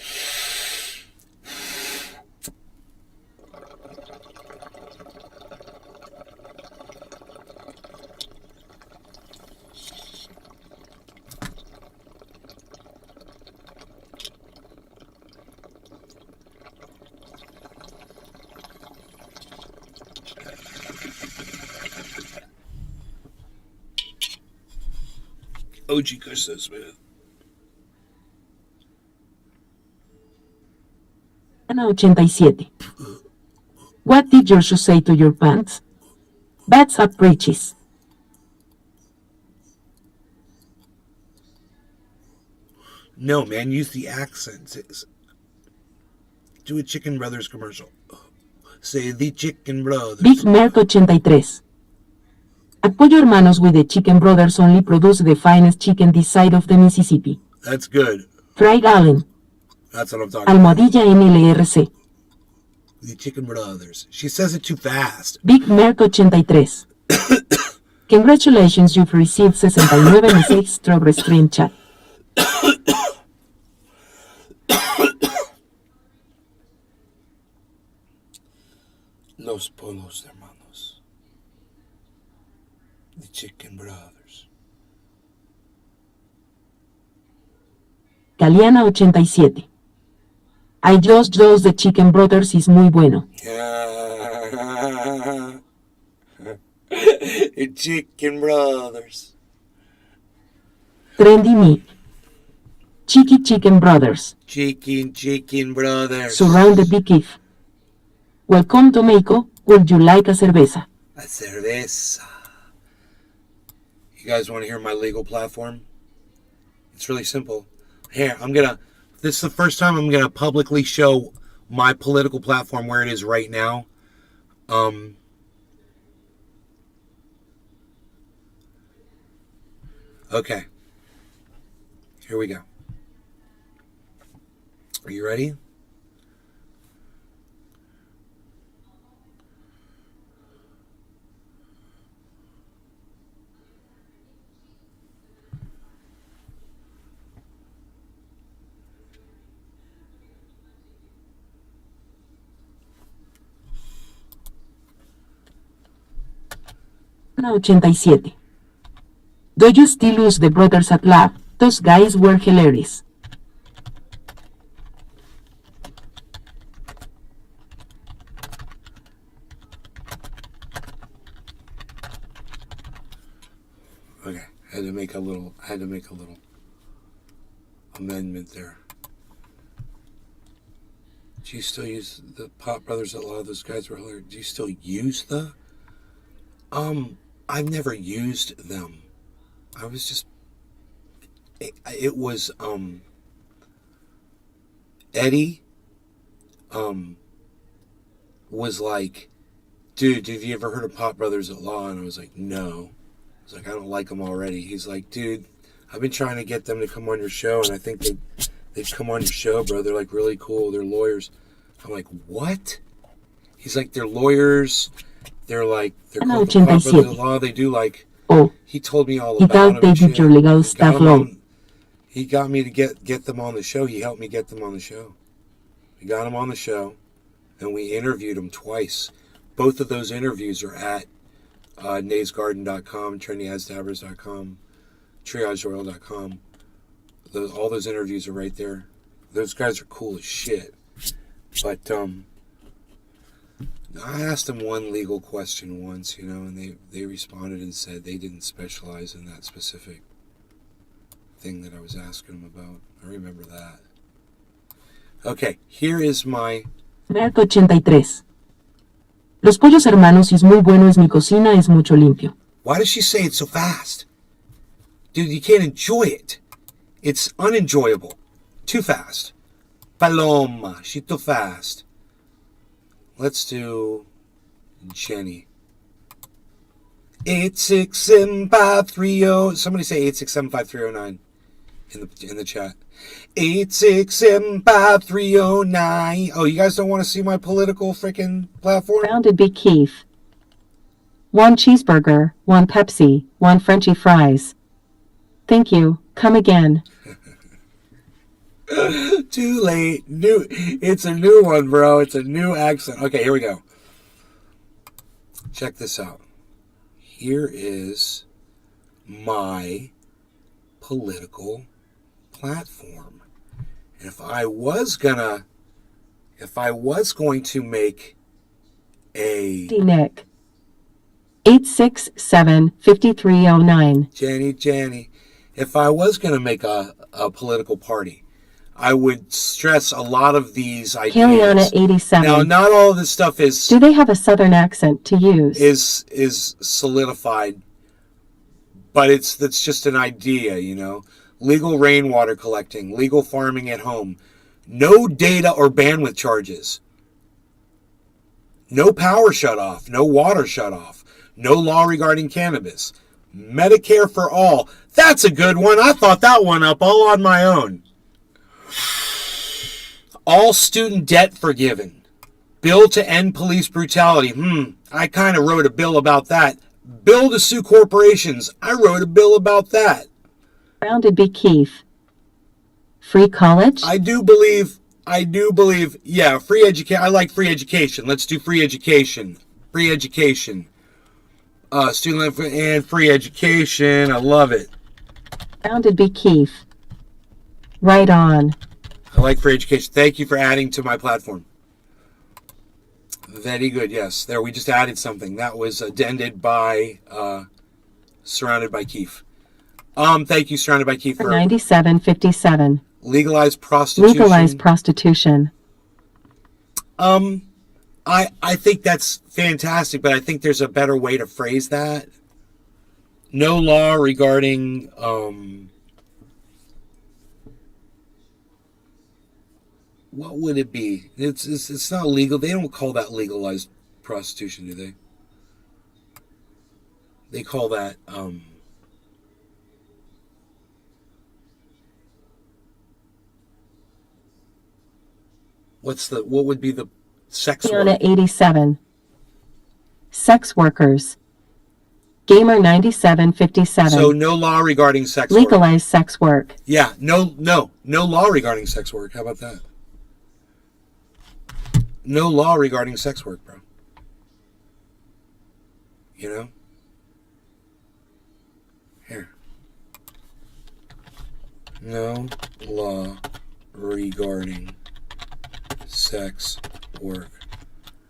OG Kush so smooth. Ana 87. What did your shoe say to your pants? Bats up breeches. No, man, use the accent. Do a Chicken Brothers commercial. Say the Chicken Brothers. Big Merc 83. Apoyo hermanos with the Chicken Brothers only produce the finest chicken this side of the Mississippi. That's good. Craig Allen. That's what I'm talking about. Almohadilla NLRC. The Chicken Brothers. She says it too fast. Big Merc 83. Congratulations, you've received 69 mensajes sobre stream chat. Los Polos Hermanos. The Chicken Brothers. Galeana 87. I just those the Chicken Brothers is muy bueno. The Chicken Brothers. Trendy Me. Chicken Brothers. Chicken Brothers. Surround the big if. Welcome to Mexico. Would you like a cerveza? A cerveza. You guys want to hear my legal platform? It's really simple. Here, this is the first time I'm gonna publicly show my political platform where it is right now. Okay. Here we go. Are you ready? Ana 87. Do you still use the brothers at lab? Those guys were hilarious. Okay, I had to make a little amendment there. Do you still use the Pop Brothers? A lot of those guys were hilarious. Do you still use the? I've never used them. I was just. It was Eddie. Was like, dude, have you ever heard of Pop Brothers at Law? And I was like, no. I was like, I don't like them already. He's like, dude, I've been trying to get them to come on your show, and I think they'd come on your show, bro. They're like really cool. They're lawyers. I'm like, what? He's like, they're lawyers. They're called the Pop Brothers at Law. They do like. Oh. He told me all He about thought they did your legal stuff long. He got me to get them on the show. He helped me get them on the show. We got them on the show, and we interviewed them twice. Both of those interviews are at naysgarden.com, trendyaztabers.com, triageoil.com. All those interviews are right there. Those guys are cool as shit. But I asked them one legal question once, and they responded and said they didn't specialize in that specific thing that I was asking them about. I remember that. Okay, here is my... Merck 83. Los pollos hermanos y es muy bueno es mi cocina es mucho limpio. Why does she say it so fast? Dude, you can't enjoy it. It's unenjoyable. Too fast. Paloma, she's too fast. Let's do Jenny. 8675330. Somebody say 8675309 in the chat. 8675309. Oh, you guys don't want to see my political freaking platform? Rounded B. Keith. 1 cheeseburger, 1 Pepsi, 1 Frenchy fries. Thank you. Come again. Too late. It's a new one, bro. It's a new accent. Okay, here we go. Check this out. Here is my political platform. And if I was going to make a D. Nick. 867-5309. Jenny, if I was going to make a political party, I would stress a lot of these ideas. Kaliana 87. Now, not all of this stuff is Do they have a southern accent to use? is solidified, but that's just an idea, Legal rainwater collecting, legal farming at home, no data or bandwidth charges, no power shut off, no water shut off, no law regarding cannabis, Medicare for all. That's a good one. I thought that one up all on my own. All student debt forgiven. Bill to end police brutality. I kind of wrote a bill about that. Bill to sue corporations. I wrote a bill about that. Rounded B. Keith. Free college? I do believe, yeah, free education. I like free education. Let's do free education. Free education. Student life and free education. I love it. Rounded B. Keith. Right on. I like free education. Thank you for adding to my platform. Very good. Yes. There, we just added something. That was addended by, Surrounded by Keith. Thank you, Surrounded by Keith, for 9757. legalized prostitution. Legalized prostitution. I think that's fantastic, but I think there's a better way to phrase that. No law regarding, what would it be? It's not legal. They don't call that legalized prostitution, do they? They call that, what would be the sex work? Diana 87. Sex workers. Gamer 9757. So no law regarding sex work. Legalized sex work. Yeah, no law regarding sex work. How about that? No law regarding sex work, bro. Here. No law regarding sex work.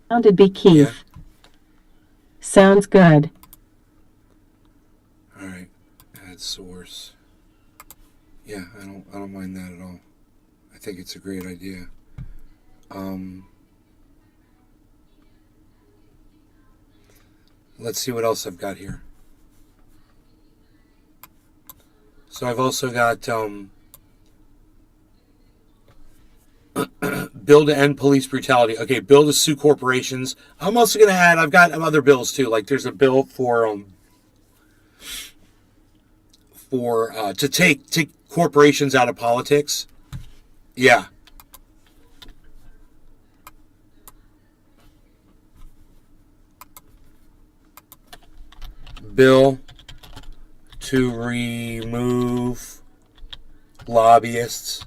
Rounded B. Keith. Yeah. Sounds good. All right. Add source. Yeah, I don't mind that at all. I think it's a great idea. Let's see what else I've got here. So I've also got bill to end police brutality. Okay, bill to sue corporations. I'm also going to add, I've got other bills too. Like there's a bill for to take corporations out of politics. Yeah. Bill to remove lobbyists.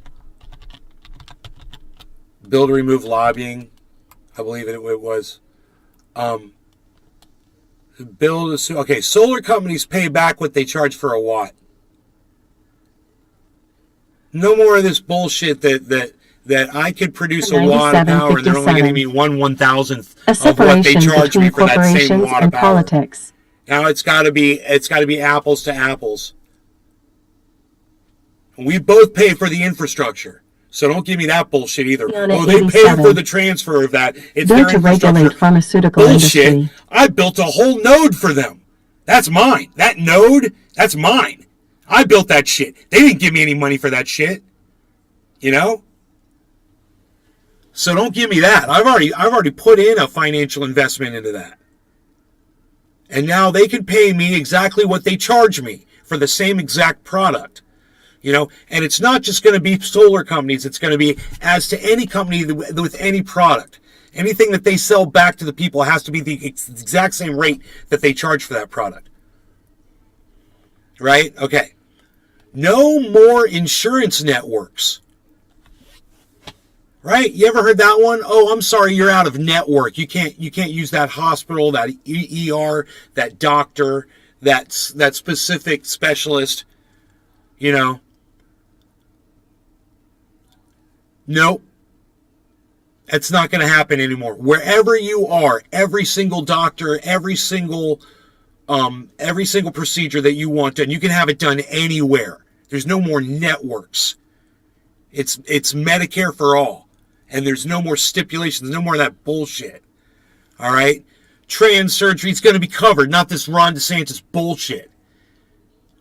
Bill to remove lobbying. I believe it was. Bill to sue. Okay, solar companies pay back what they charge for a watt. No more of this bullshit that I could produce a watt of power and they're only getting me 1/1000th of what they charge me for that same watt of power. Politics. Now it's got to be apples to apples. We both pay for the infrastructure. So don't give me that bullshit either. Oh, they pay for the transfer of that. It's their infrastructure. To regulate pharmaceutical bullshit. Industry. I built a whole node for them. That's mine. That node, that's mine. I built that shit. They didn't give me any money for that shit. You know? So don't give me that. I've already put in a financial investment into that. And now they can pay me exactly what they charge me for the same exact product. You know, and it's not just going to be solar companies. It's going to be as to any company with any product. Anything that they sell back to the people has to be the exact same rate that they charge for that product. Right? Okay. No more insurance networks. Right? You ever heard that one? Oh, I'm sorry, you're out of network. You can't use that hospital, that ER, that doctor, that specific specialist. You know. Nope. It's not going to happen anymore. Wherever you are, every single doctor, every single procedure that you want done, you can have it done anywhere. There's no more networks. It's Medicare for all. And there's no more stipulations, no more of that bullshit. All right? Trans surgery is going to be covered, not this Ron DeSantis bullshit.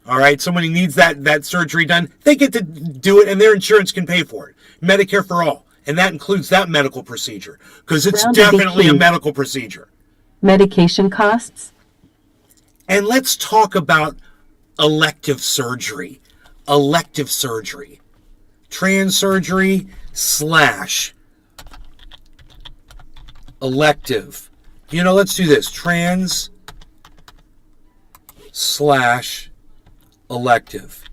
All right? Somebody needs that surgery done, they get to do it and their insurance can pay for it. Medicare for all. And that includes that medical procedure. Because it's definitely a medical procedure. Medication costs? And let's talk about elective surgery. Elective surgery. Trans surgery / elective. You know, let's do this. Trans / elective.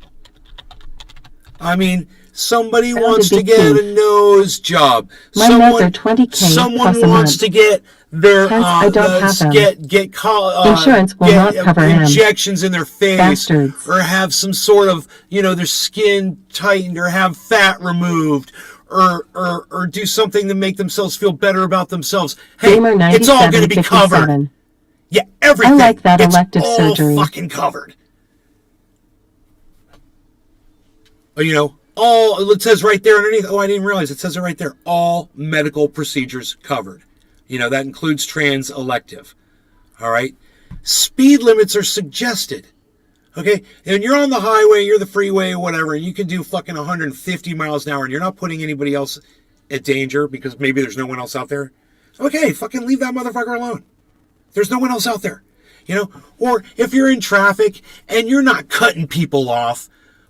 I mean, somebody wants to get a nose job. My meds are $20K someone wants to get their I don't have them. get insurance will not cover injections in their face. Bastards. Or have some sort of, their skin tightened, or have fat removed, or do something to make themselves feel better about themselves. Hey, it's all going to be covered. Yeah, everything. I like that elective surgery. All fucking covered. All, it says right there underneath, I didn't realize, it says it right there, all medical procedures covered. That includes trans elective. All right? Speed limits are suggested. Okay? And you're on the highway, you're the freeway, whatever, and you can do fucking 150 miles an hour, and you're not putting anybody else at danger because maybe there's no one else out there. Okay, fucking leave that motherfucker alone. There's no one else out there. Or if you're in traffic and you're not cutting people off,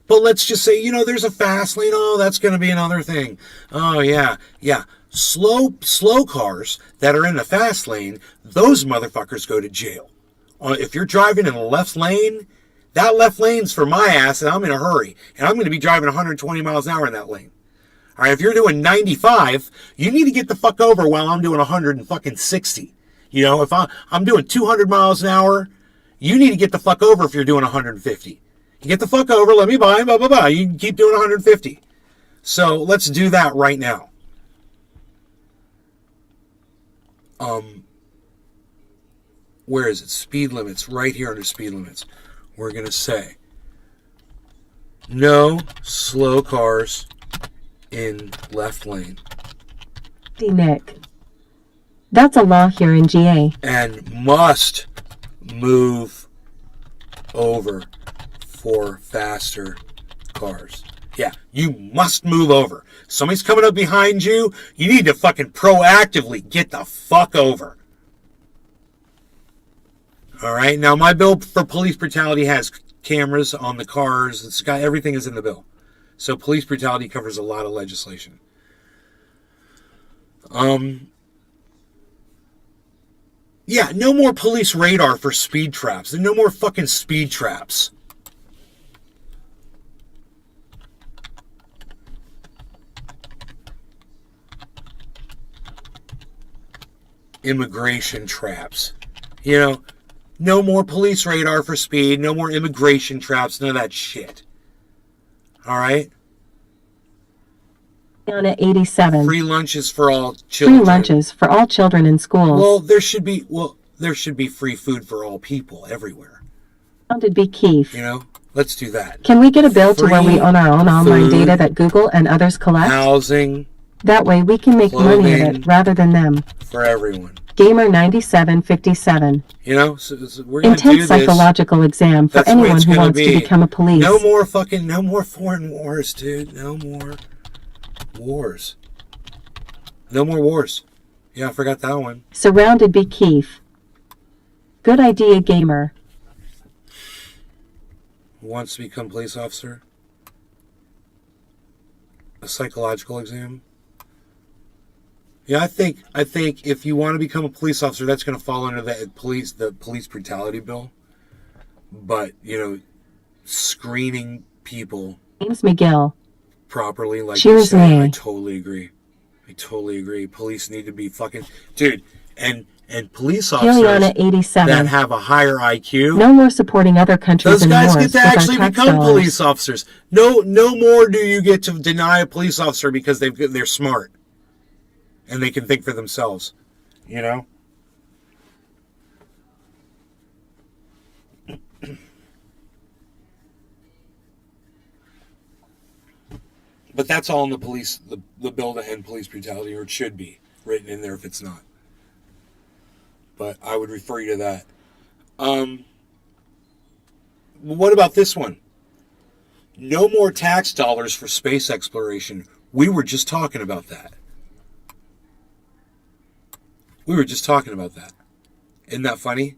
but let's just say, there's a fast lane. Oh, that's going to be another thing. Oh, yeah. Slow cars that are in the fast lane, those motherfuckers go to jail. If you're driving in the left lane, that left lane's for my ass, and I'm in a hurry. And I'm going to be driving 120 miles an hour in that lane. All right, if you're doing 95, you need to get the fuck over while I'm doing 160. If I'm doing 200 miles an hour, you need to get the fuck over if you're doing 150. You get the fuck over, let me by, blah, blah, blah. You can keep doing 150. So let's do that right now. Where is it? Speed limits. Right here under speed limits. We're going to say no slow cars in left lane. Nick. That's a law here in GA. And must move over for faster cars. Yeah, you must move over. Somebody's coming up behind you, you need to fucking proactively get the fuck over. Alright, now my bill for police brutality has cameras on the cars. It's got, everything is in the bill. So police brutality covers a lot of legislation. Yeah, no more police radar for speed traps. There's no more fucking speed traps. Immigration traps. No more police radar for speed, no more immigration traps, none of that shit. Alright? Anna 87. Free lunches for all children. Free lunches for all children in schools. Well, there should be free food for all people everywhere. Rounded B. Keefe. You know, let's do that. Can we get a bill to where we Free own our own online food, data that Google and others collect? Housing That way we can make money of clothing. it rather than them. for everyone. Gamer 9757. You know, so we're gonna do Intense this. psychological exam for That's the way anyone it's who gonna wants be. to become a police. No more foreign wars, dude. No more wars. No more wars. Yeah, I forgot that one. Surrounded B. Keefe. Good idea, gamer. Who wants to become police officer? A psychological exam? Yeah, I think if you want to become a police officer, that's going to fall under the police brutality bill. But, you know, screening people James McGill. properly, like Cheers, you said, I May. totally agree. Police need to be fucking... Dude, and police Heliana officers 87. that have a higher IQ... No more supporting other countries Those in guys wars get to with our actually tax become dollars. police officers. No more do you get to deny a police officer because they're smart and they can think for themselves. You know. But that's all in the bill to end police brutality, or it should be written in there if it's not. But I would refer you to that. What about this one? No more tax dollars for space exploration. We were just talking about that. Isn't that funny?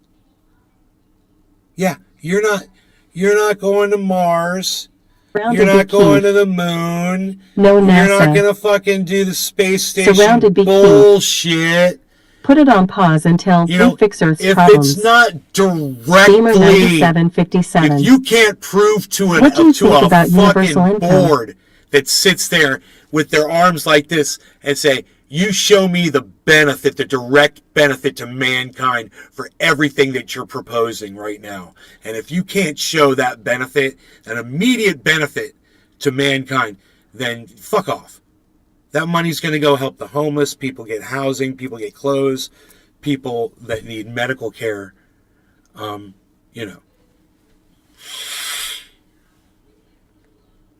Yeah, you're not going to Mars. Surrounded You're not B. going Keefe. to the moon. No You're not NASA. gonna fucking do the space station Surrounded B. Keefe. bullshit. Put it on pause until You we know, fix Earth's if problems. it's not Gamer directly, 9757. if you can't prove to What do you think a about universal fucking income? board that sits there with their arms like this and say, you show me the benefit, the direct benefit to mankind for everything that you're proposing right now. And if you can't show that benefit, an immediate benefit to mankind, then fuck off. That money's going to go help the homeless, people get housing, people get clothes, people that need medical care, you know.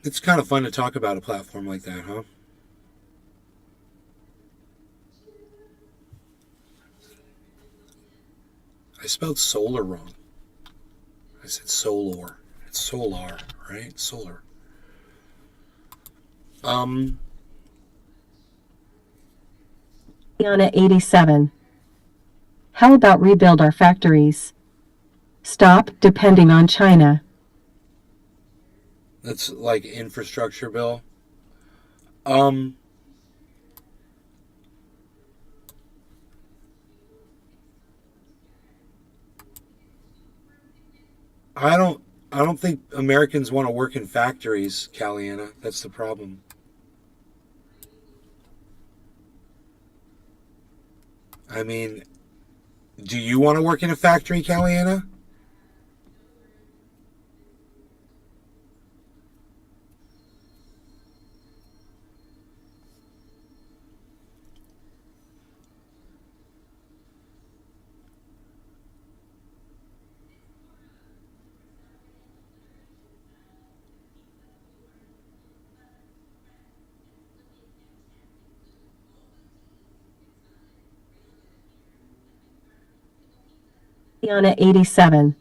It's kind of fun to talk about a platform like that, huh? I spelled solar wrong. I said solar. It's solar, right? Solar. Heliana 87. How about rebuild our factories? Stop depending on China. That's like infrastructure bill. I don't think Americans want to work in factories, Caliana. That's the problem. I mean, do you want to work in a factory, Caliana? Heliana 87.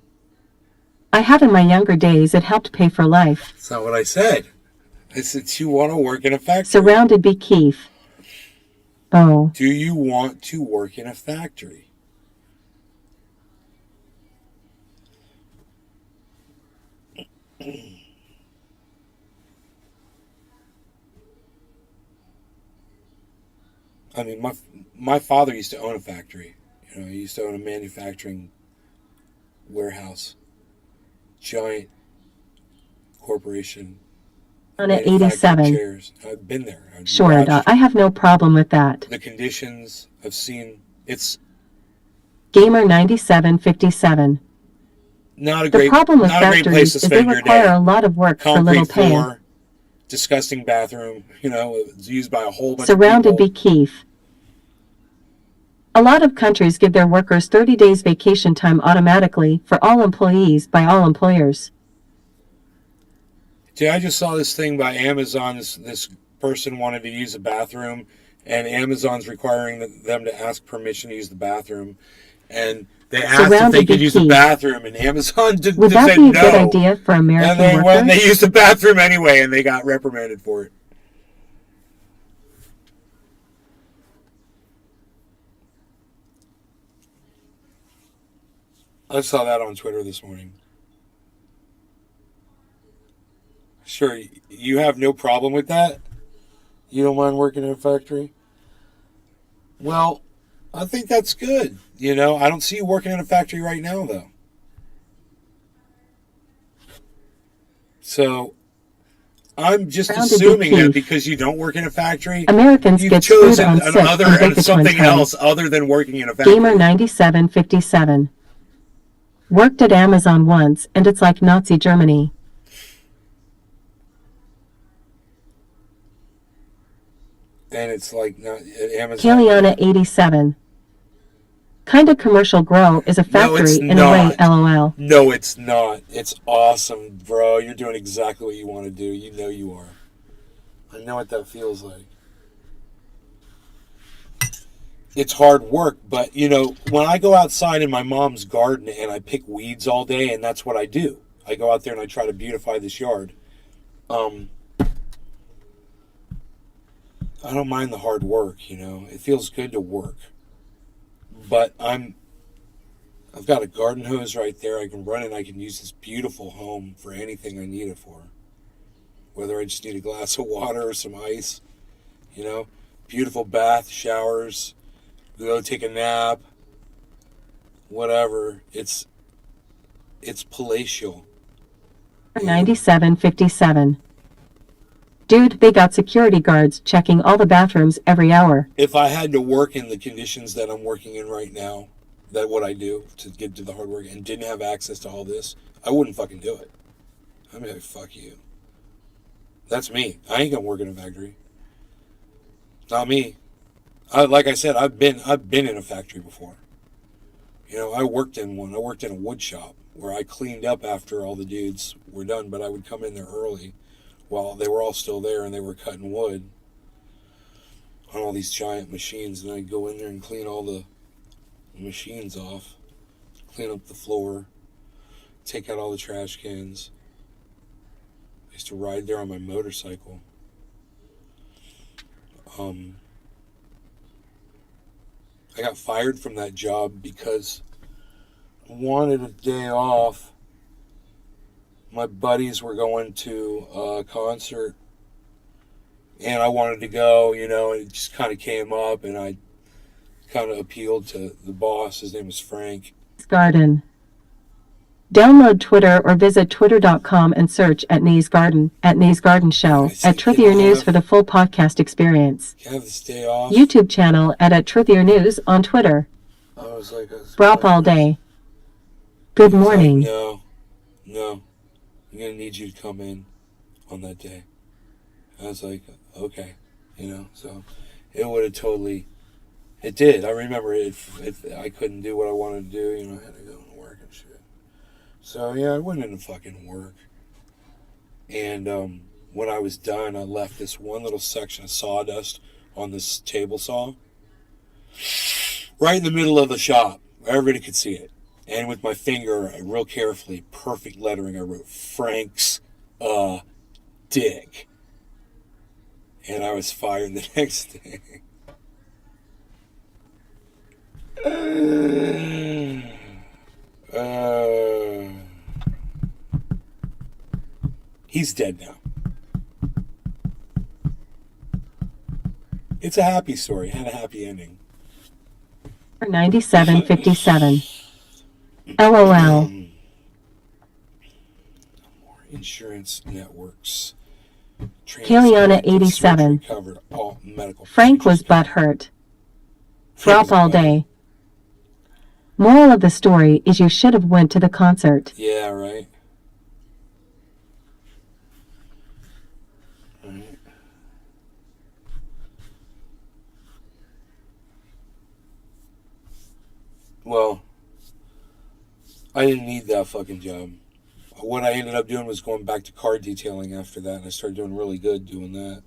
I have in my younger days, it helped pay for life. That's not what I said. I said you want to work in a factory. Surrounded B. Keefe. Oh. Do you want to work in a factory? I mean, my father used to own a factory. You know, he used to own a manufacturing warehouse. Giant corporation. Heliana manufacturing 87. chairs. I've been there. I've Sure, watched I have no problem with that. the conditions. I've seen. It's Gamer 9757. not a The great, problem with not a great place factories to is they spend your require day. a lot of work for Concrete little pay. floor, disgusting bathroom. You know, it's used by a whole bunch Surrounded of people. by Keith. A lot of countries give their workers 30 days vacation time automatically for all employees by all employers. Dude, I just saw this thing by Amazon. This person wanted to use a bathroom, and Amazon's requiring them to ask permission to use the bathroom. And they asked if they could use the bathroom, and Amazon said no. Would that be a good idea for American workers? And they used the bathroom anyway, and they got reprimanded for it. I saw that on Twitter this morning. Sure, you have no problem with that? You don't mind working in a factory? Well, I think that's good. You know, I don't see you working in a factory right now, though. So, I'm just assuming that because you don't work in a factory, Americans you've get chosen screwed on something else other than working in a factory. Gamer9757. Worked at Amazon once, and it's like Nazi Germany. And it's like not Amazon. Kaliana87. Kinda commercial grow is a factory in a way, LOL. No, it's not. It's awesome, bro. You're doing exactly what you want to do. You know you are. I know what that feels like. It's hard work, but, you know, when I go outside in my mom's garden and I pick weeds all day, and that's what I do. I go out there and I try to beautify this yard. I don't mind the hard work, you know. It feels good to work. But I've got a garden hose right there. I can run it. I can use this beautiful home for anything I need it for. Whether I just need a glass of water or some ice, you know. Beautiful bath, showers, go take a nap, whatever. It's palatial. 9757. Dude, they got security guards checking all the bathrooms every hour. If I had to work in the conditions that I'm working in right now, that what I do to get to the hard work, and didn't have access to all this, I wouldn't fucking do it. I'd be like, fuck you. That's me. I ain't gonna work in a factory. Not me. Like I said, I've been in a factory before. You know, I worked in one. I worked in a wood shop where I cleaned up after all the dudes were done, but I would come in there early while they were all still there and they were cutting wood on all these giant machines, and I'd go in there and clean all the machines off, clean up the floor, take out all the trash cans. I used to ride there on my motorcycle. I got fired from that job because I wanted a day off. My buddies were going to a concert, and I wanted to go, you know, and it just kind of came up, and I kind of appealed to the boss. His name was Frank. Garden. Download Twitter or visit twitter.com and search at Nee's Garden Show, at Truthier News for the full podcast experience. Can I have this day off? YouTube channel at Truthier News on Twitter. Brop all day. Good morning. Like, no. I'm going to need you to come in on that day. I was like, okay, you know, so it would have totally, it did. I remember if I couldn't do what I wanted to do, you know, I had to go to work and shit. So, yeah, I went into fucking work. And when I was done, I left this one little section of sawdust on this table saw right in the middle of the shop where everybody could see it. And with my finger, real carefully, perfect lettering, I wrote, Frank's dick. And I was fired the next day. He's dead now. It's a happy story. It had a happy ending. 9757. LOL. More insurance networks. Kaliana87. Covered all medical. Frank was butthurt. Drop all day. Moral of the story is you should have went to the concert. Yeah, right. Well, I didn't need that fucking job. What I ended up doing was going back to car detailing after that, and I started doing really good doing that.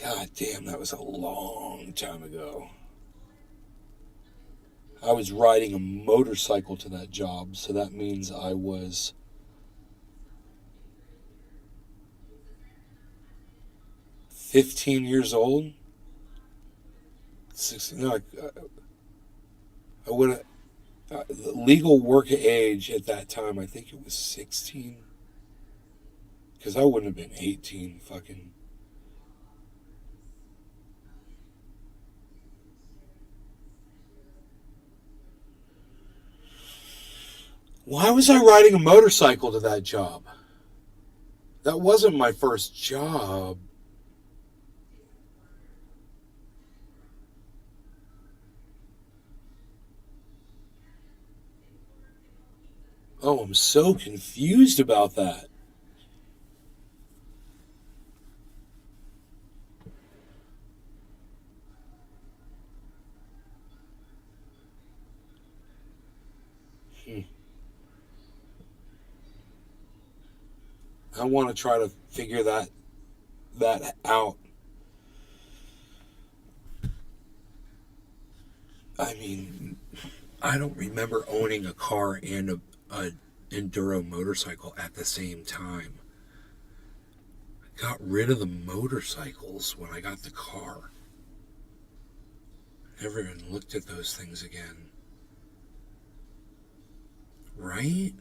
God damn, that was a long time ago. I was riding a motorcycle to that job, so that means I was 15 years old. 16, no, I would have. The legal work age at that time, I think it was 16. Because I wouldn't have been 18, fucking. Why was I riding a motorcycle to that job? That wasn't my first job. Oh, I'm so confused about that. I want to try to figure that out. I mean, I don't remember owning a car and a enduro motorcycle at the same time. I got rid of the motorcycles when I got the car. Never even looked at those things again. Right?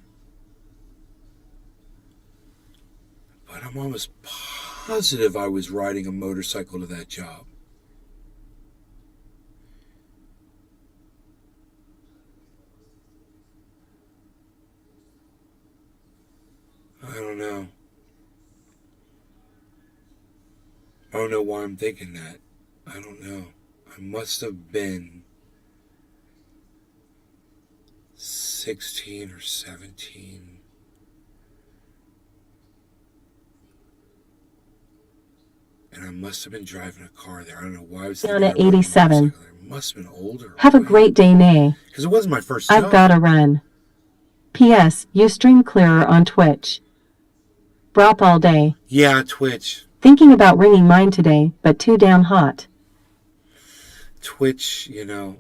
But I'm almost positive I was riding a motorcycle to that job. I don't know. I don't know why I'm thinking that. I don't know. I must have been 16 or 17. And I must have been driving a car there. I don't know why I was thinking Down at 87. I must have been older. Have a great day, Nay. Because it wasn't my first job. I've gotta run. P.S. You stream clearer on Twitch. Brop all day. Yeah, Twitch. Thinking about ringing mine today, but too damn hot. Twitch, you know.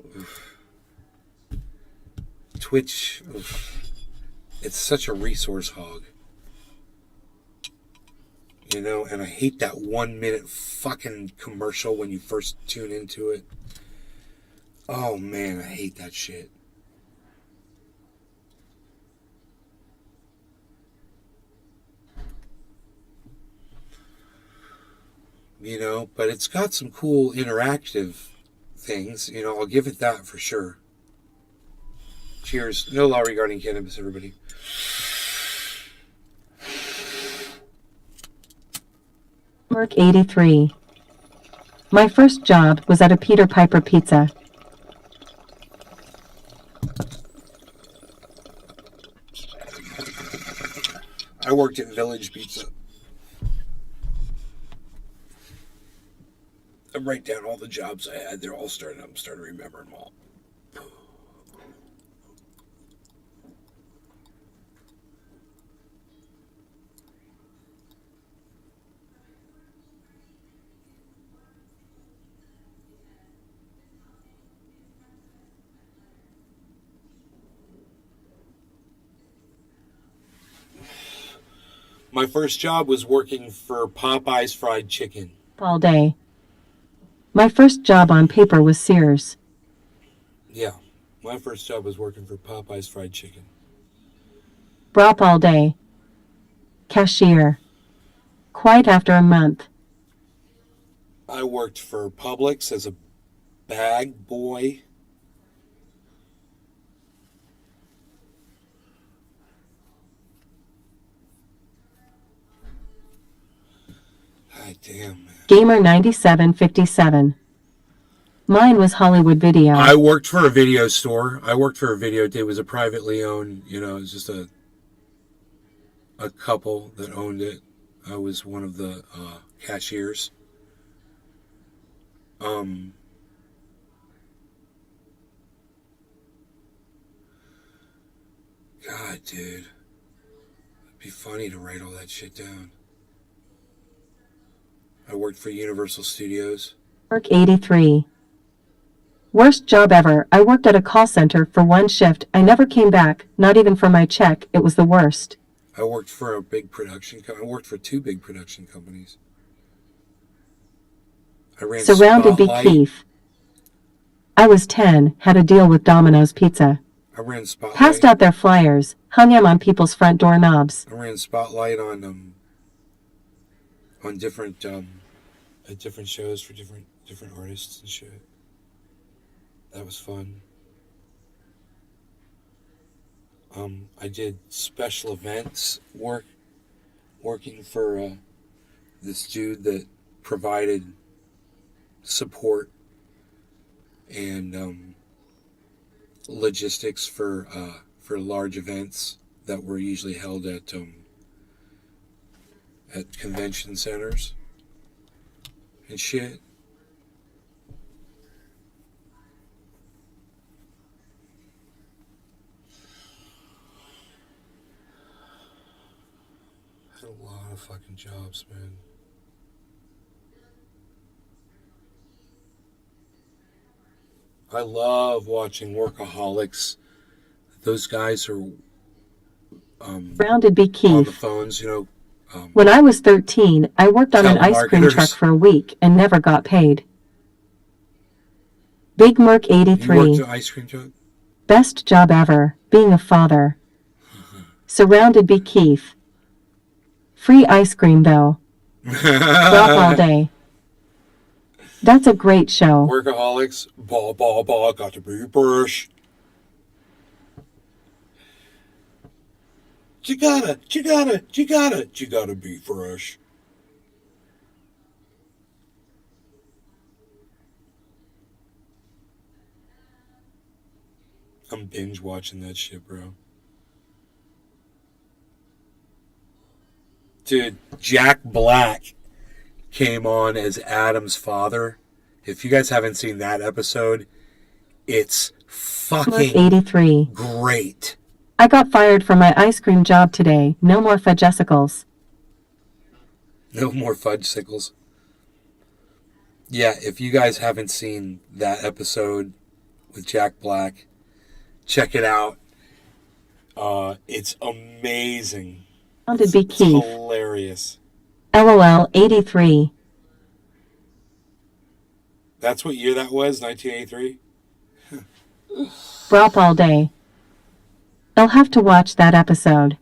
Twitch, it's such a resource hog. You know, and I hate that 1 minute fucking commercial when you first tune into it. Oh man, I hate that shit. You know, but it's got some cool interactive things. You know, I'll give it that for sure. Cheers. No law regarding cannabis, everybody. Mark 83. My first job was at a Peter Piper Pizza. I worked at Village Pizza. I write down all the jobs I had. They're all starting. I'm starting to remember them all. My first job was working for Popeye's Fried Chicken. All day. My first job on paper was Sears. Yeah, my first job was working for Popeye's Fried Chicken. Brop all day. Cashier. Quite after a month. I worked for Publix as a bag boy. God damn, man. Gamer 9757. Mine was Hollywood Video. I worked for a video store. I worked for a video. It was a privately owned, you know, it was just a couple that owned it. I was one of the cashiers. God, dude. It'd be funny to write all that shit down. I worked for Universal Studios. Mark 83. Worst job ever. I worked at a call center for one shift. I never came back, not even for my check. It was the worst. I worked for a big production company. I worked for 2 big production companies. I ran Surrounded by Spotlight. Keith. I was 10, had a deal with Domino's Pizza. I ran Spotlight. Passed out their flyers, hung them on people's front doorknobs. I ran Spotlight on different at different shows for different artists and shit. That was fun. I did special events working for this dude that provided support and logistics for large events that were usually held at convention centers and shit. I had a lot of fucking jobs, man. I love watching Workaholics. Those guys are Surrounded by on the Keith. phones, you know. When I was 13, I worked on an ice cream Telemarketers. truck for a week and never got paid. Big Merc You 83. worked an ice cream truck? Best job ever, being a father. Surrounded by Keith. Free ice cream though. Drop all day. That's a great show. Workaholics, got to be brush. You gotta be fresh. I'm binge watching that shit, bro. Dude, Jack Black came on as Adam's father. If you guys haven't seen that episode, it's Mark fucking 83. great. I got fired from my ice cream job today. No more fudgesicles. No more fudge sickles. Yeah, if you guys haven't seen that episode with Jack Black, check it out. It's amazing. Surrounded by It's Keith. hilarious. LOL 83. That's what year that was, 1983? Brop all day. I'll have to watch that episode.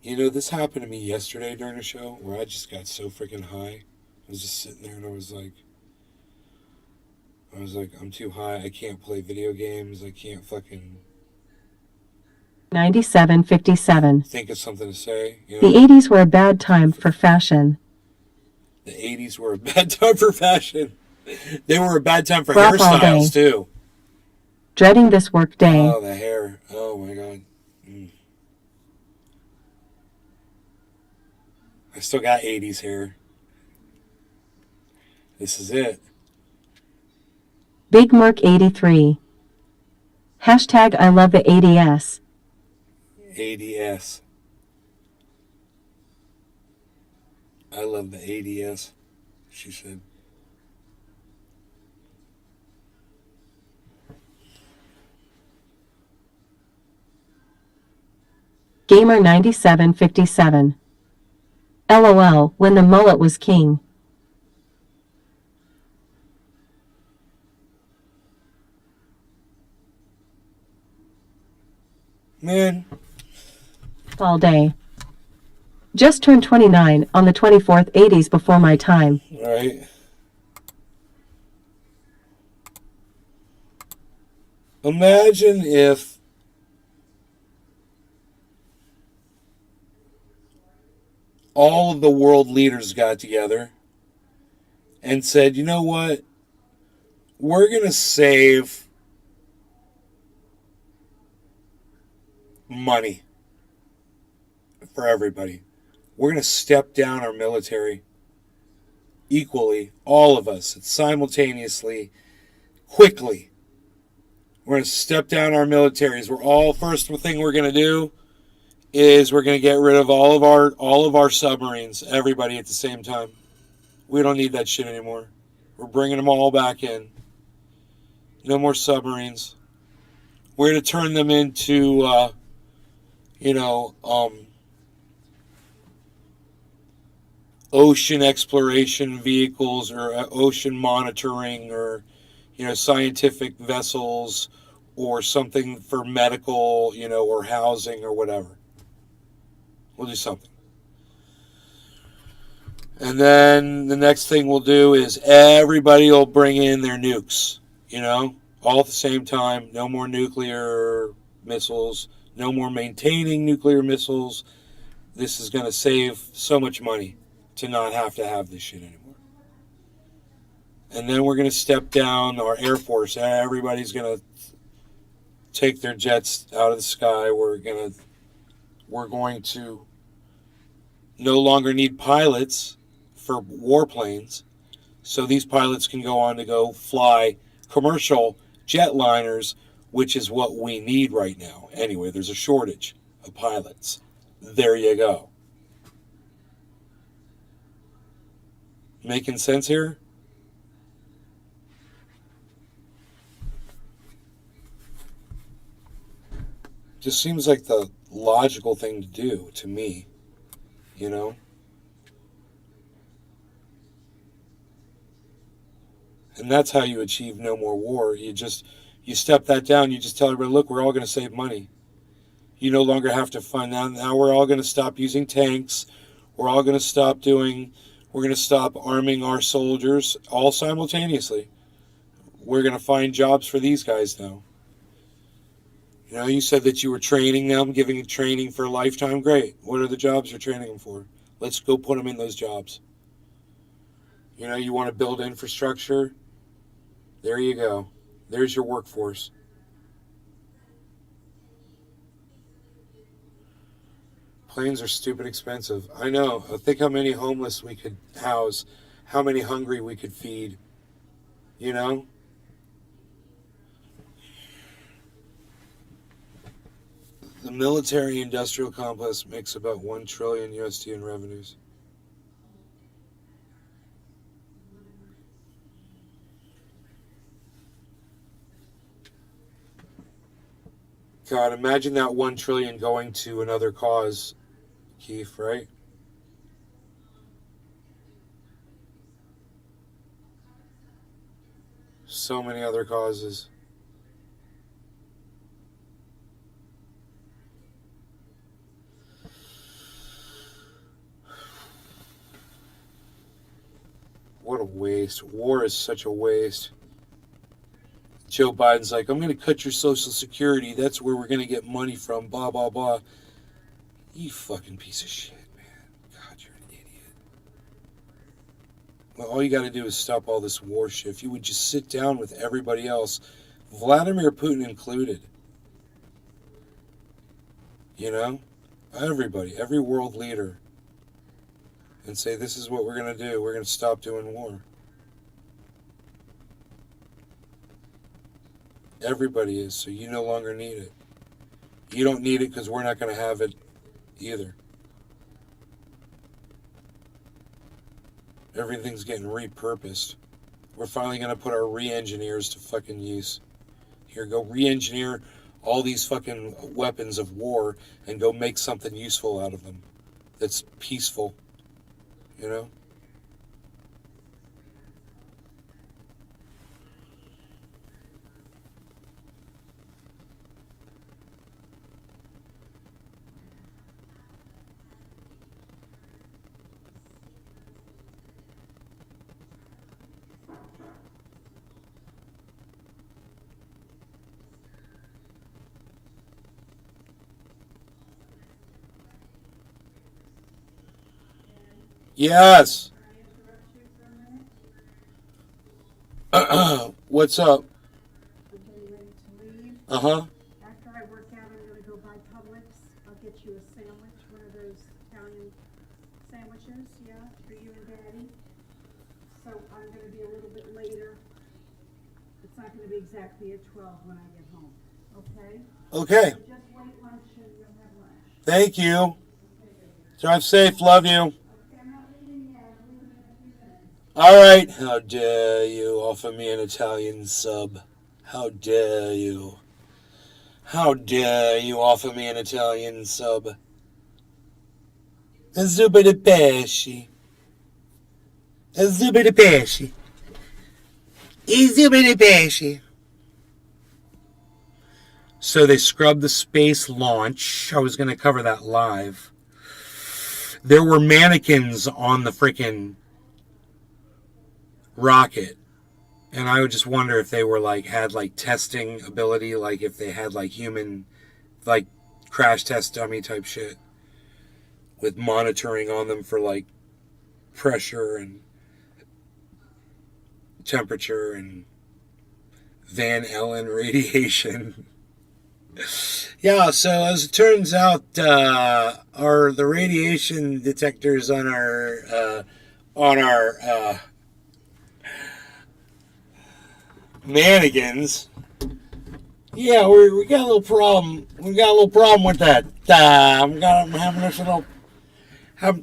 You know, this happened to me yesterday during a show where I just got so freaking high. I was just sitting there and I was like, I'm too high. I can't play video games. I can't fucking 9757. think of something to say. You The know, 80s were a bad time for fashion. the 80s were a bad time for fashion. They were a bad time for Rock all day. hairstyles, too. Dreading this work day. Oh, the hair. Oh, my God. I still got 80s hair. This is it. Big Merc 83. Hashtag I love the ADS. ADS. I love the ADS, she said. Gamer 9757. LOL, when the mullet was king. Man, All day. Just turned 29 on the 24th, 80s before my time. right? Imagine if all of the world leaders got together and said, you know what? We're going to save money for everybody. We're going to step down our military equally, all of us, simultaneously, quickly. We're going to step down our militaries. First thing we're going to do is we're going to get rid of all of our submarines, everybody at the same time. We don't need that shit anymore. We're bringing them all back in. No more submarines. We're going to turn them into, ocean exploration vehicles or ocean monitoring or, scientific vessels or something for medical, or housing or whatever. We'll do something. And then the next thing we'll do is everybody will bring in their nukes, all at the same time. No more nuclear missiles. No more maintaining nuclear missiles. This is going to save so much money to not have to have this shit anymore. And then we're going to step down our Air Force. Everybody's going to take their jets out of the sky. We're going to no longer need pilots for warplanes. So these pilots can go on to go fly commercial jetliners, which is what we need right now. Anyway, there's a shortage of pilots. There you go. Making sense here? Just seems like the logical thing to do to me, And that's how you achieve no more war. You step that down. You just tell everybody, look, we're all going to save money. You no longer have to fund that. Now we're all going to stop using tanks. We're all going to stop arming our soldiers all simultaneously. We're going to find jobs for these guys now. You said that you were training them, giving training for a lifetime. Great. What are the jobs you're training them for? Let's go put them in those jobs. You want to build infrastructure? There you go. There's your workforce. Planes are stupid expensive. I know. Think how many homeless we could house, how many hungry we could feed. The military-industrial complex makes about $1 trillion USD in revenues. God, imagine that $1 trillion going to another cause, Keith, right? So many other causes. What a waste. War is such a waste. Joe Biden's like, I'm going to cut your Social Security. That's where we're going to get money from. Blah, blah, blah. You fucking piece of shit, man. God, you're an idiot. Well, all you got to do is stop all this war shit. If you would just sit down with everybody else, Vladimir Putin included. Everybody, every world leader. And say, this is what we're going to do. We're going to stop doing war. Everybody is, so you no longer need it. You don't need it because we're not going to have it either. Everything's getting repurposed. We're finally going to put our reengineers to fucking use. Here, go re-engineer all these fucking weapons of war and go make something useful out of them that's peaceful, Yes. What's up? I'm getting ready to leave. Uh-huh. After I work out, I'm gonna go buy Publix. I'll get you a sandwich, one of those Italian sandwiches, yeah, for you and Daddy. So I'm gonna be a little bit later. It's not gonna be exactly at 12 when I get home, okay? Okay. So just wait lunch and you'll have lunch. Thank you. Drive safe. Love you. Okay, I'm not leaving yet. I'm leaving in a few minutes. All right. How dare you offer me an Italian sub? How dare you? How dare you offer me an Italian sub? A zuba di pesci. A zuba di pesci. A zuba di pesci. So they scrubbed the space launch. I was going to cover that live. There were mannequins on the freaking rocket. And I would just wonder if they were had testing ability, like if they had human, crash test dummy type shit with monitoring on them for pressure and temperature and Van Allen radiation. Yeah, so as it turns out, the radiation detectors on our mannequins. Yeah, we got a little problem. We got a little problem with that. I'm having this little. Got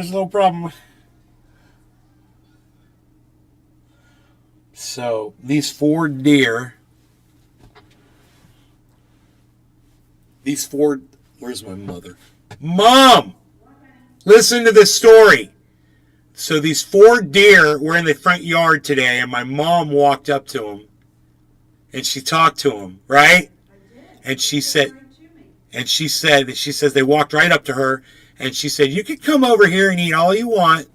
this little problem. So these four deer. Where's my mother? Mom! Listen to this story. So these four deer were in the front yard today, and my mom walked up to them, and she talked to them, right? And she says they walked right up to her, and she said, "You can come over here and eat all you want.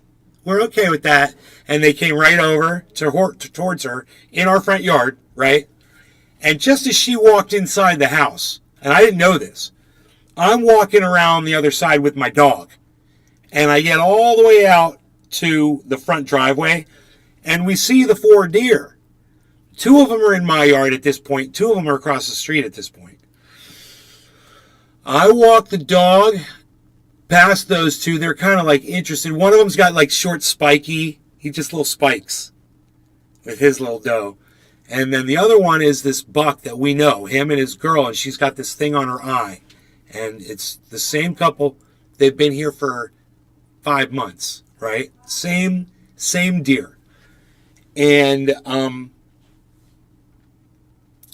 We're okay with that." And they came right over towards her in our front yard, right? And just as she walked inside the house, and I didn't know this, I'm walking around the other side with my dog. And I get all the way out to the front driveway, and we see the four deer. Two of them are in my yard at this point. Two of them are across the street at this point. I walk the dog past those two. They're kind of interested. One of them's got short spiky. He just little spikes with his little doe. And then the other one is this buck that we know, him and his girl, and she's got this thing on her eye. And it's the same couple. They've been here for 5 months, right? Same deer. And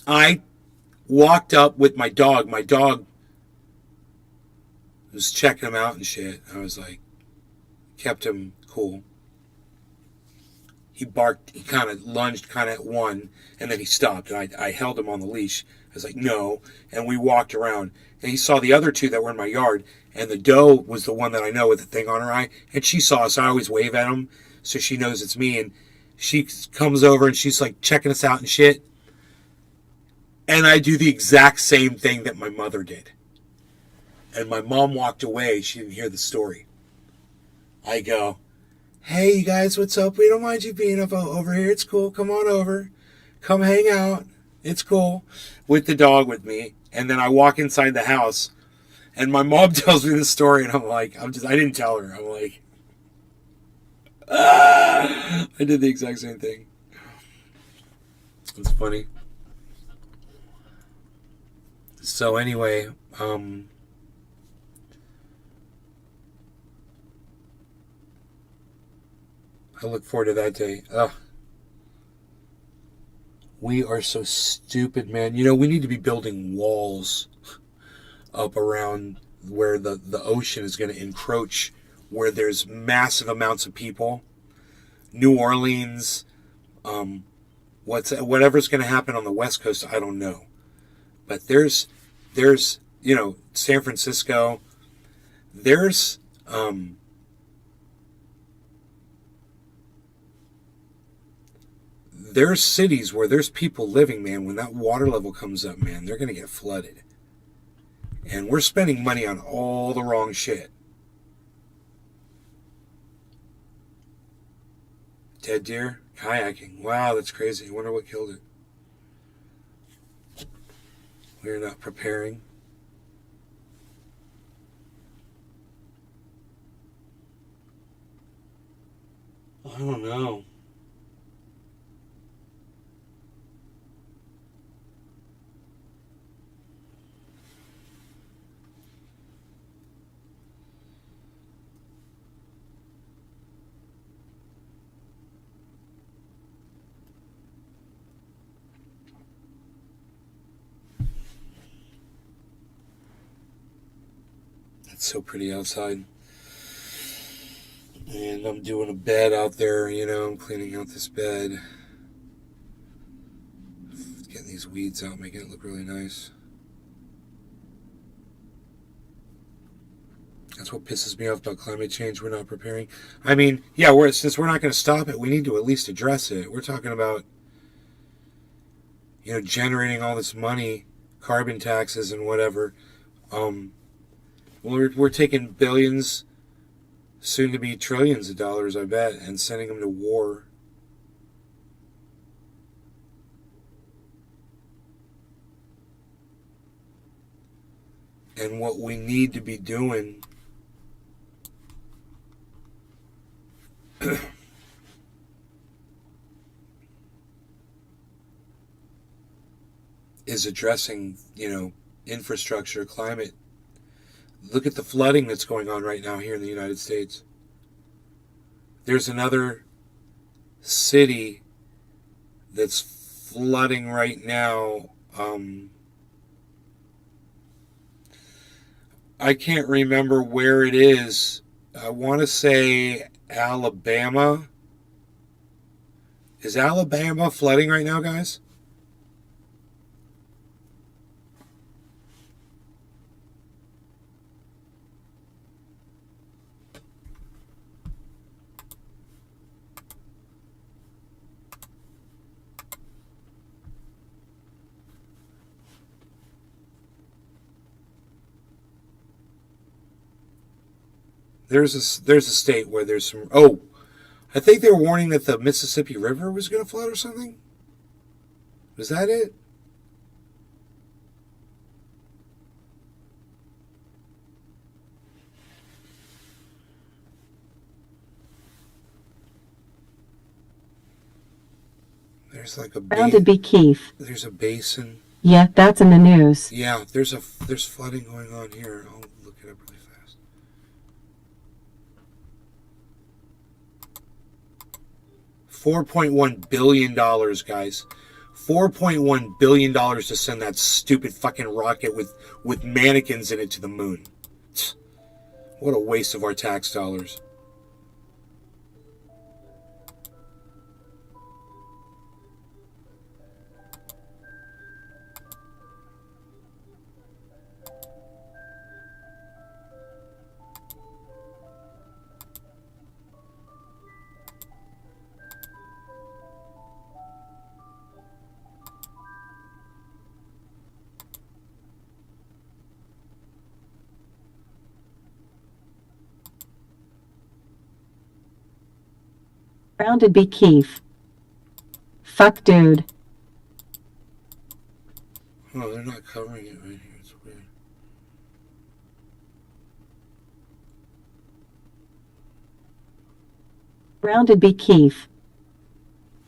I walked up with my dog. My dog was checking him out and shit. I was kept him cool. He barked, he kind of lunged at one, and then he stopped, and I held him on the leash. I was like, no, and we walked around. And he saw the other two that were in my yard, and the doe was the one that I know with the thing on her eye, and she saw us. I always wave at him, so she knows it's me, and she comes over, and she's checking us out and shit. And I do the exact same thing that my mother did. And my mom walked away. She didn't hear the story. I go, "Hey, you guys, what's up? We don't mind you being over here. It's cool. Come on over. Come hang out. It's cool." With the dog with me. And then I walk inside the house, and my mom tells me this story, and I didn't tell her. I'm like, I did the exact same thing. It's funny. So anyway, I look forward to that day. We are so stupid, man. We need to be building walls up around where the ocean is going to encroach, where there's massive amounts of people. New Orleans, whatever's going to happen on the West Coast, I don't know. But there's San Francisco. There's cities where there's people living, man. When that water level comes up, man, they're going to get flooded. And we're spending money on all the wrong shit. Dead deer? Kayaking. Wow, that's crazy. I wonder what killed it. We're not preparing. I don't know. It's so pretty outside. And I'm doing a bed out there, you know, I'm cleaning out this bed. Getting these weeds out, making it look really nice. That's what pisses me off about climate change. We're not preparing. I mean, yeah, since we're not going to stop it, we need to at least address it. We're talking about, you know, generating all this money, carbon taxes and whatever. We're taking billions, soon to be trillions of dollars, I bet, and sending them to war. And what we need to be doing is addressing, you know, infrastructure, climate. Look at the flooding that's going on right now here in the United States. There's another city that's flooding right now. I can't remember where it is. I want to say Alabama. Is Alabama flooding right now, guys? There's a state where there's some. Oh, I think they were warning that the Mississippi River was going to flood or something. Was that it? There's like a Bounded be Keith. There's a basin. Yeah, that's in the news. Yeah, there's flooding going on here. I'll look it up really fast. $4.1 billion, guys. $4.1 billion to send that stupid fucking rocket with mannequins in it to the moon. What a waste of our tax dollars. Bounded be Keith. Fuck dude. Oh, they're not covering it right here. It's weird. Rounded be Keith.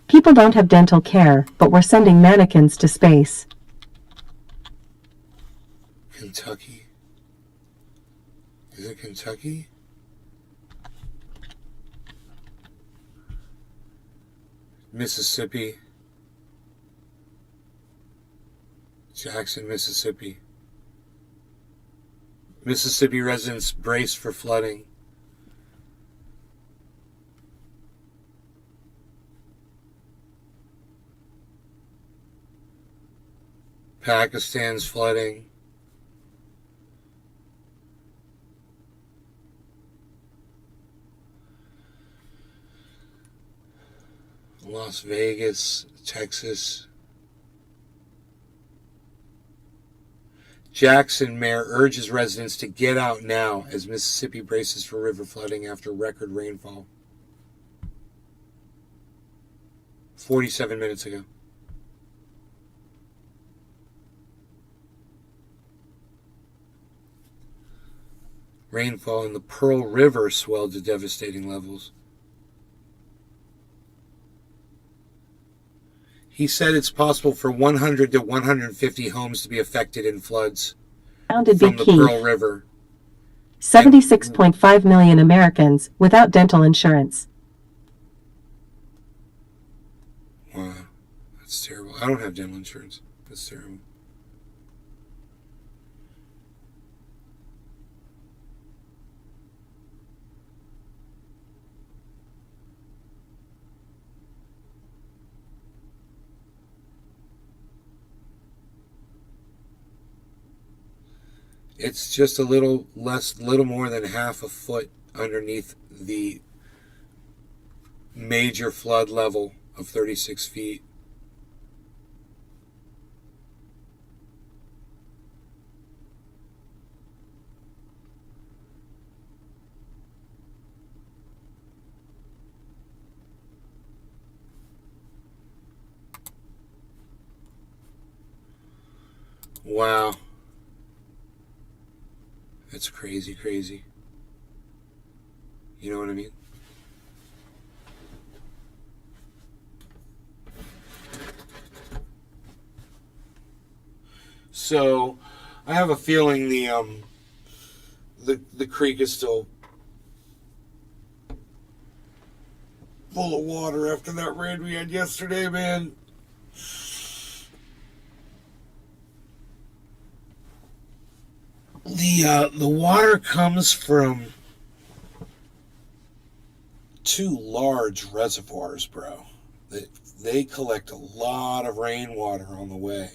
People don't have dental care, but we're sending mannequins to space. Kentucky? Is it Kentucky? Mississippi. Jackson, Mississippi. Mississippi residents brace for flooding. Pakistan's flooding. Las Vegas, Texas. Jackson mayor urges residents to get out now as Mississippi braces for river flooding after record rainfall. 47 minutes ago. Rainfall in the Pearl River swelled to devastating levels. He said it's possible for 100 to 150 homes to be affected in floods from the Pearl River. 76.5 million Americans without dental insurance. Wow, that's terrible. I don't have dental insurance. That's terrible. It's just a little more than half a foot underneath the major flood level of 36 feet. Wow. That's crazy, crazy. You know what I mean? So, I have a feeling the creek is still full of water after that rain we had yesterday, man. The water comes from two large reservoirs, bro. They collect a lot of rainwater on the way.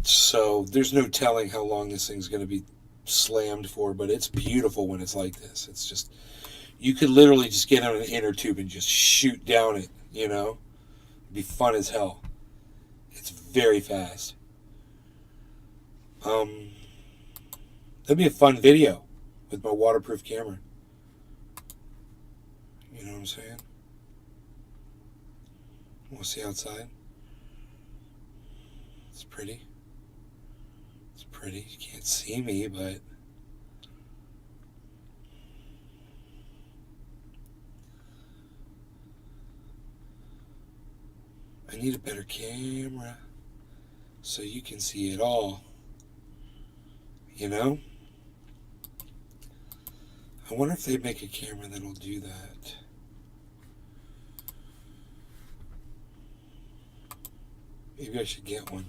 So there's no telling how long this thing's going to be slammed for, but it's beautiful when it's like this. It's just, you could literally just get on an inner tube and just shoot down it, you know? It'd be fun as hell. It's very fast. That'd be a fun video with my waterproof camera. You know what I'm saying? Want to see outside? It's pretty. It's pretty. You can't see me, but I need a better camera so you can see it all. You know? I wonder if they make a camera that'll do that. Maybe I should get one.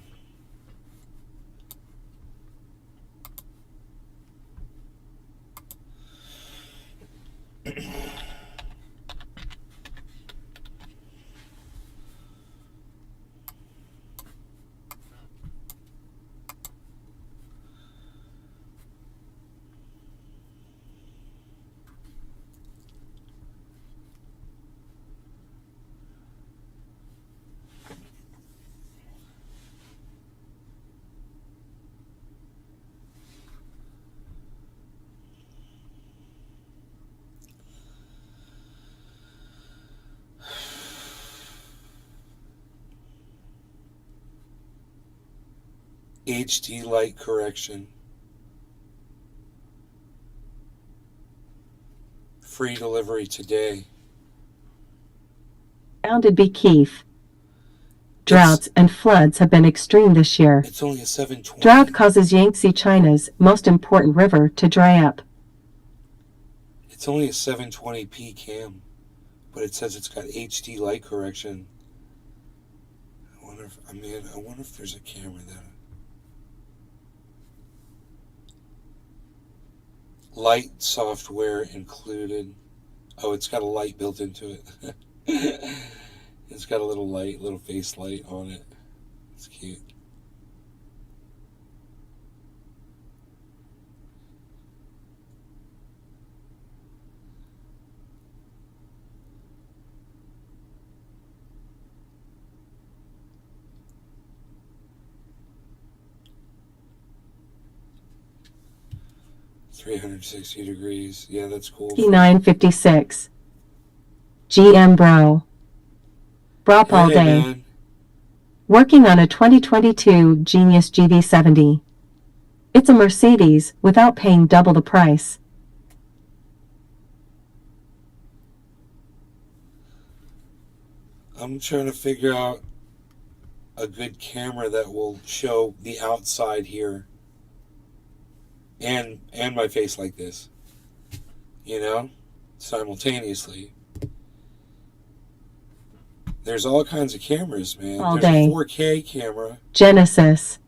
HD light correction. Free delivery today. Bounded be Keith. Droughts and floods have been extreme this year. It's only a 720. Drought causes Yangtze, China's most important river, to dry up. It's only a 720p cam, but it says it's got HD light correction. I wonder if there's a camera that light software included. Oh, it's got a light built into it. It's got a little light, little face light on it. It's cute. 360 degrees. Yeah, that's cool. 956. GM Bro. Brop all Hey, day. man. Working on a 2022 Genius GV70. It's a Mercedes without paying double the price. I'm trying to figure out a good camera that will show the outside here and my face like this, you know, simultaneously. There's all kinds of cameras, man. All There's day. a 4K camera, Genesis.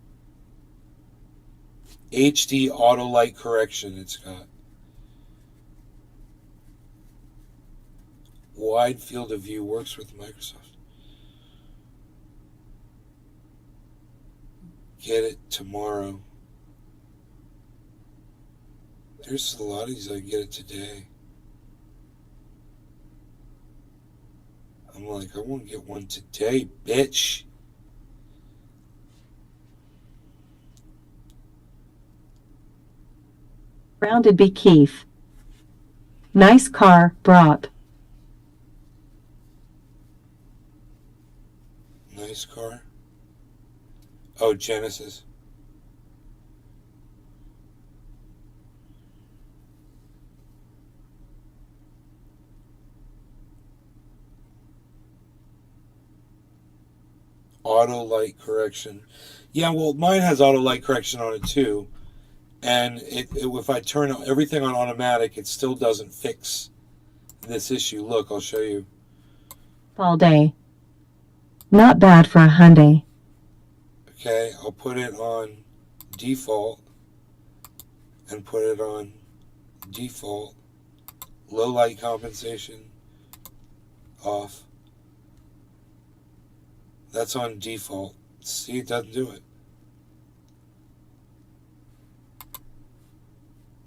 HD auto light correction it's got. Wide field of view, works with Microsoft. Get it tomorrow. There's a lot of these I can get it today. I'm like, I want to get one today, bitch. Rounded B. Keith. Nice car, Brop. Nice car. Oh, Genesis. Auto light correction. Yeah, well, mine has auto light correction on it too. And if I turn everything on automatic, it still doesn't fix this issue. Look, I'll show you. All day. Not bad for a Hyundai. Okay, I'll put it on default and put it on default. Low light compensation off. That's on default. See, it doesn't do it.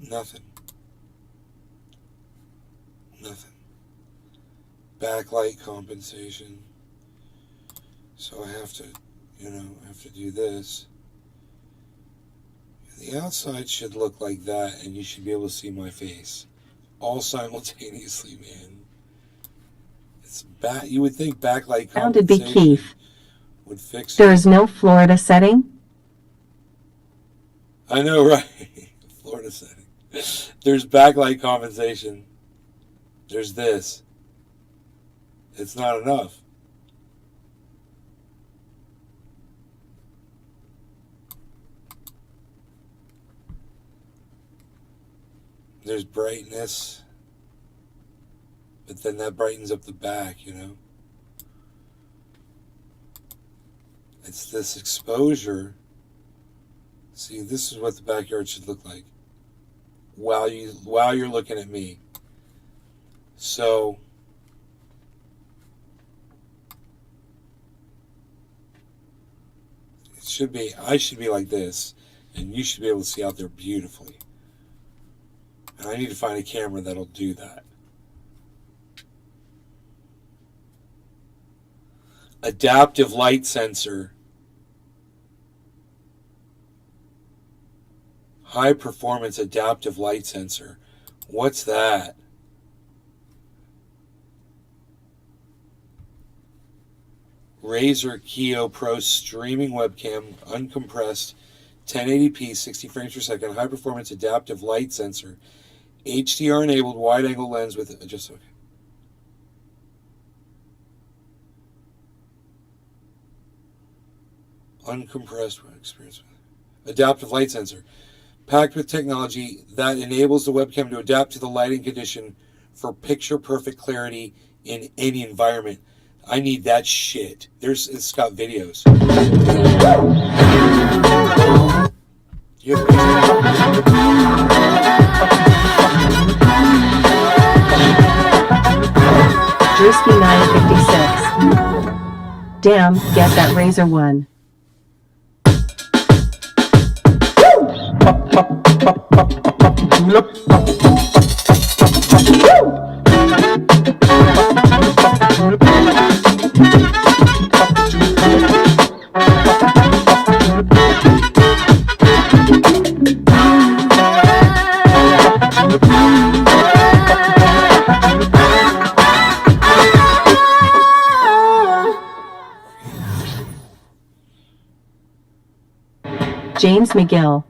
Nothing. Nothing. Backlight compensation. So I have to, I have to do this. The outside should look like that, and you should be able to see my face. All simultaneously, man. It's you would think backlight Rounded B. compensation Keith. would fix There it. is no Florida setting? I know, right? Florida setting. There's backlight compensation. There's this. It's not enough. There's brightness. But then that brightens up the back, It's this exposure. See, this is what the backyard should look like while you're looking at me. So I should be like this, and you should be able to see out there beautifully. And I need to find a camera that'll do that. Adaptive light sensor. High performance adaptive light sensor. What's that? Razer Kio Pro streaming webcam, uncompressed, 1080p, 60 frames per second, high performance adaptive light sensor, HDR enabled wide angle lens with just okay. Uncompressed experience. Adaptive light sensor. Packed with technology that enables the webcam to adapt to the lighting condition for picture-perfect clarity in any environment. I need that shit. It's got videos. You have Drewski 956. Damn, get that Razer one. James McGill.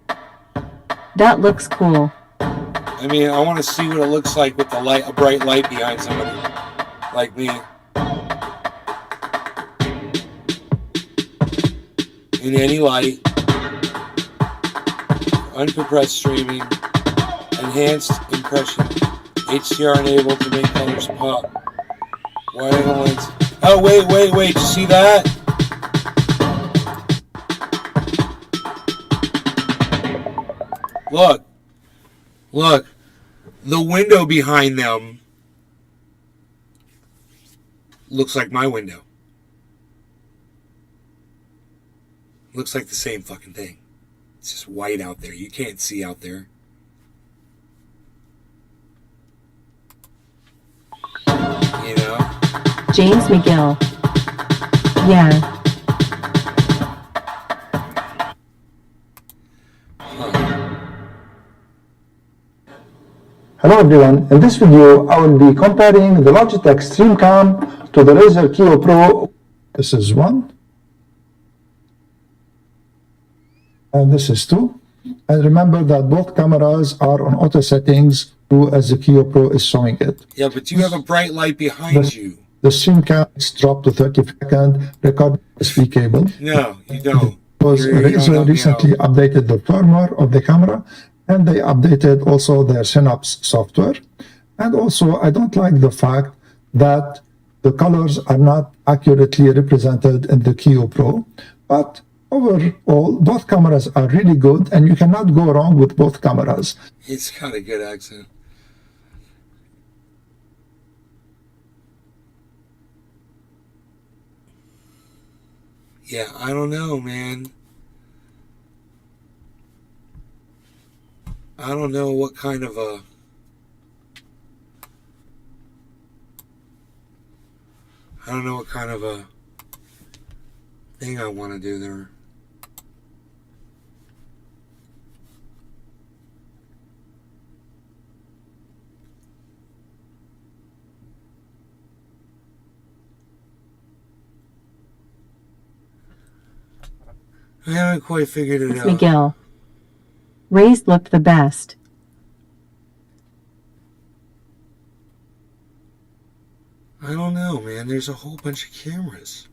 That looks cool. I mean, I want to see what it looks like with the light, a bright light behind somebody like me. In any light, uncompressed streaming, enhanced impression, HDR enabled to make colors pop. Wide angle lens. Oh, wait, you see that? Look, the window behind them looks like my window. Looks like the same fucking thing. It's just white out there. You can't see out there. You know? James McGill. Yeah. Hello everyone, in this video I will be comparing the Logitech StreamCam to the Razer Kio Pro. This is one, and this is two. And remember that both cameras are on auto settings as the Kio Pro is showing it. Yeah, but you have a bright light behind you. The StreamCam is dropped to 30-second record USB cable. No, you don't. Because Razer recently updated the firmware of the camera, and they updated also their Synapse software. And also, I don't like the fact that the colors are not accurately represented in the Kio Pro. But overall, both cameras are really good, and you cannot go wrong with both cameras. He's got a good accent. Yeah, I don't know, man. I don't know what kind of a... I don't know what kind of a thing I want to do there. I haven't quite figured it out. McGill. Raised looked the best. I don't know, man. There's a whole bunch of cameras.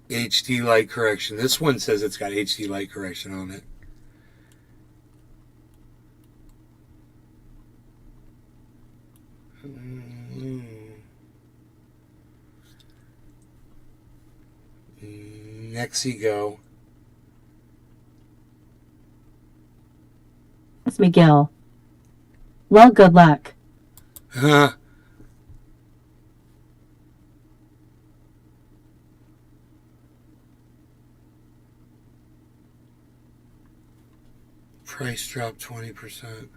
HD light correction. This one says it's got HD light correction on it. Nexi Go. James McGill. Well, good luck. Price drop 20%.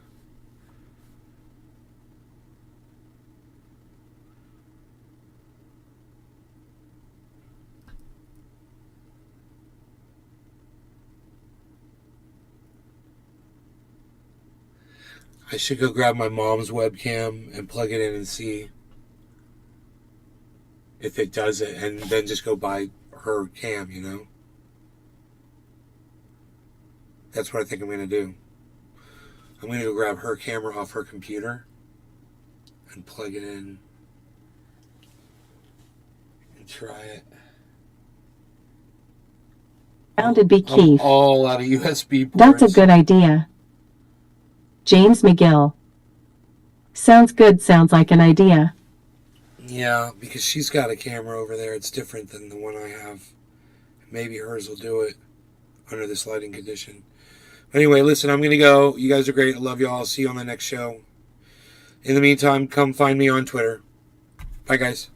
I should go grab my mom's webcam and plug it in and see if it does it, and then just go buy her cam, you know? That's what I think I'm going to do. I'm going to go grab her camera off her computer and plug it in and try it. Founded be I'm Keith. all out of USB ports. That's a good idea. James McGill. Sounds good, sounds like an idea. Yeah, because she's got a camera over there. It's different than the one I have. Maybe hers will do it under this lighting condition. Anyway, listen, I'm going to go. You guys are great. I love y'all. I'll see you on the next show. In the meantime, come find me on Twitter. Bye, guys.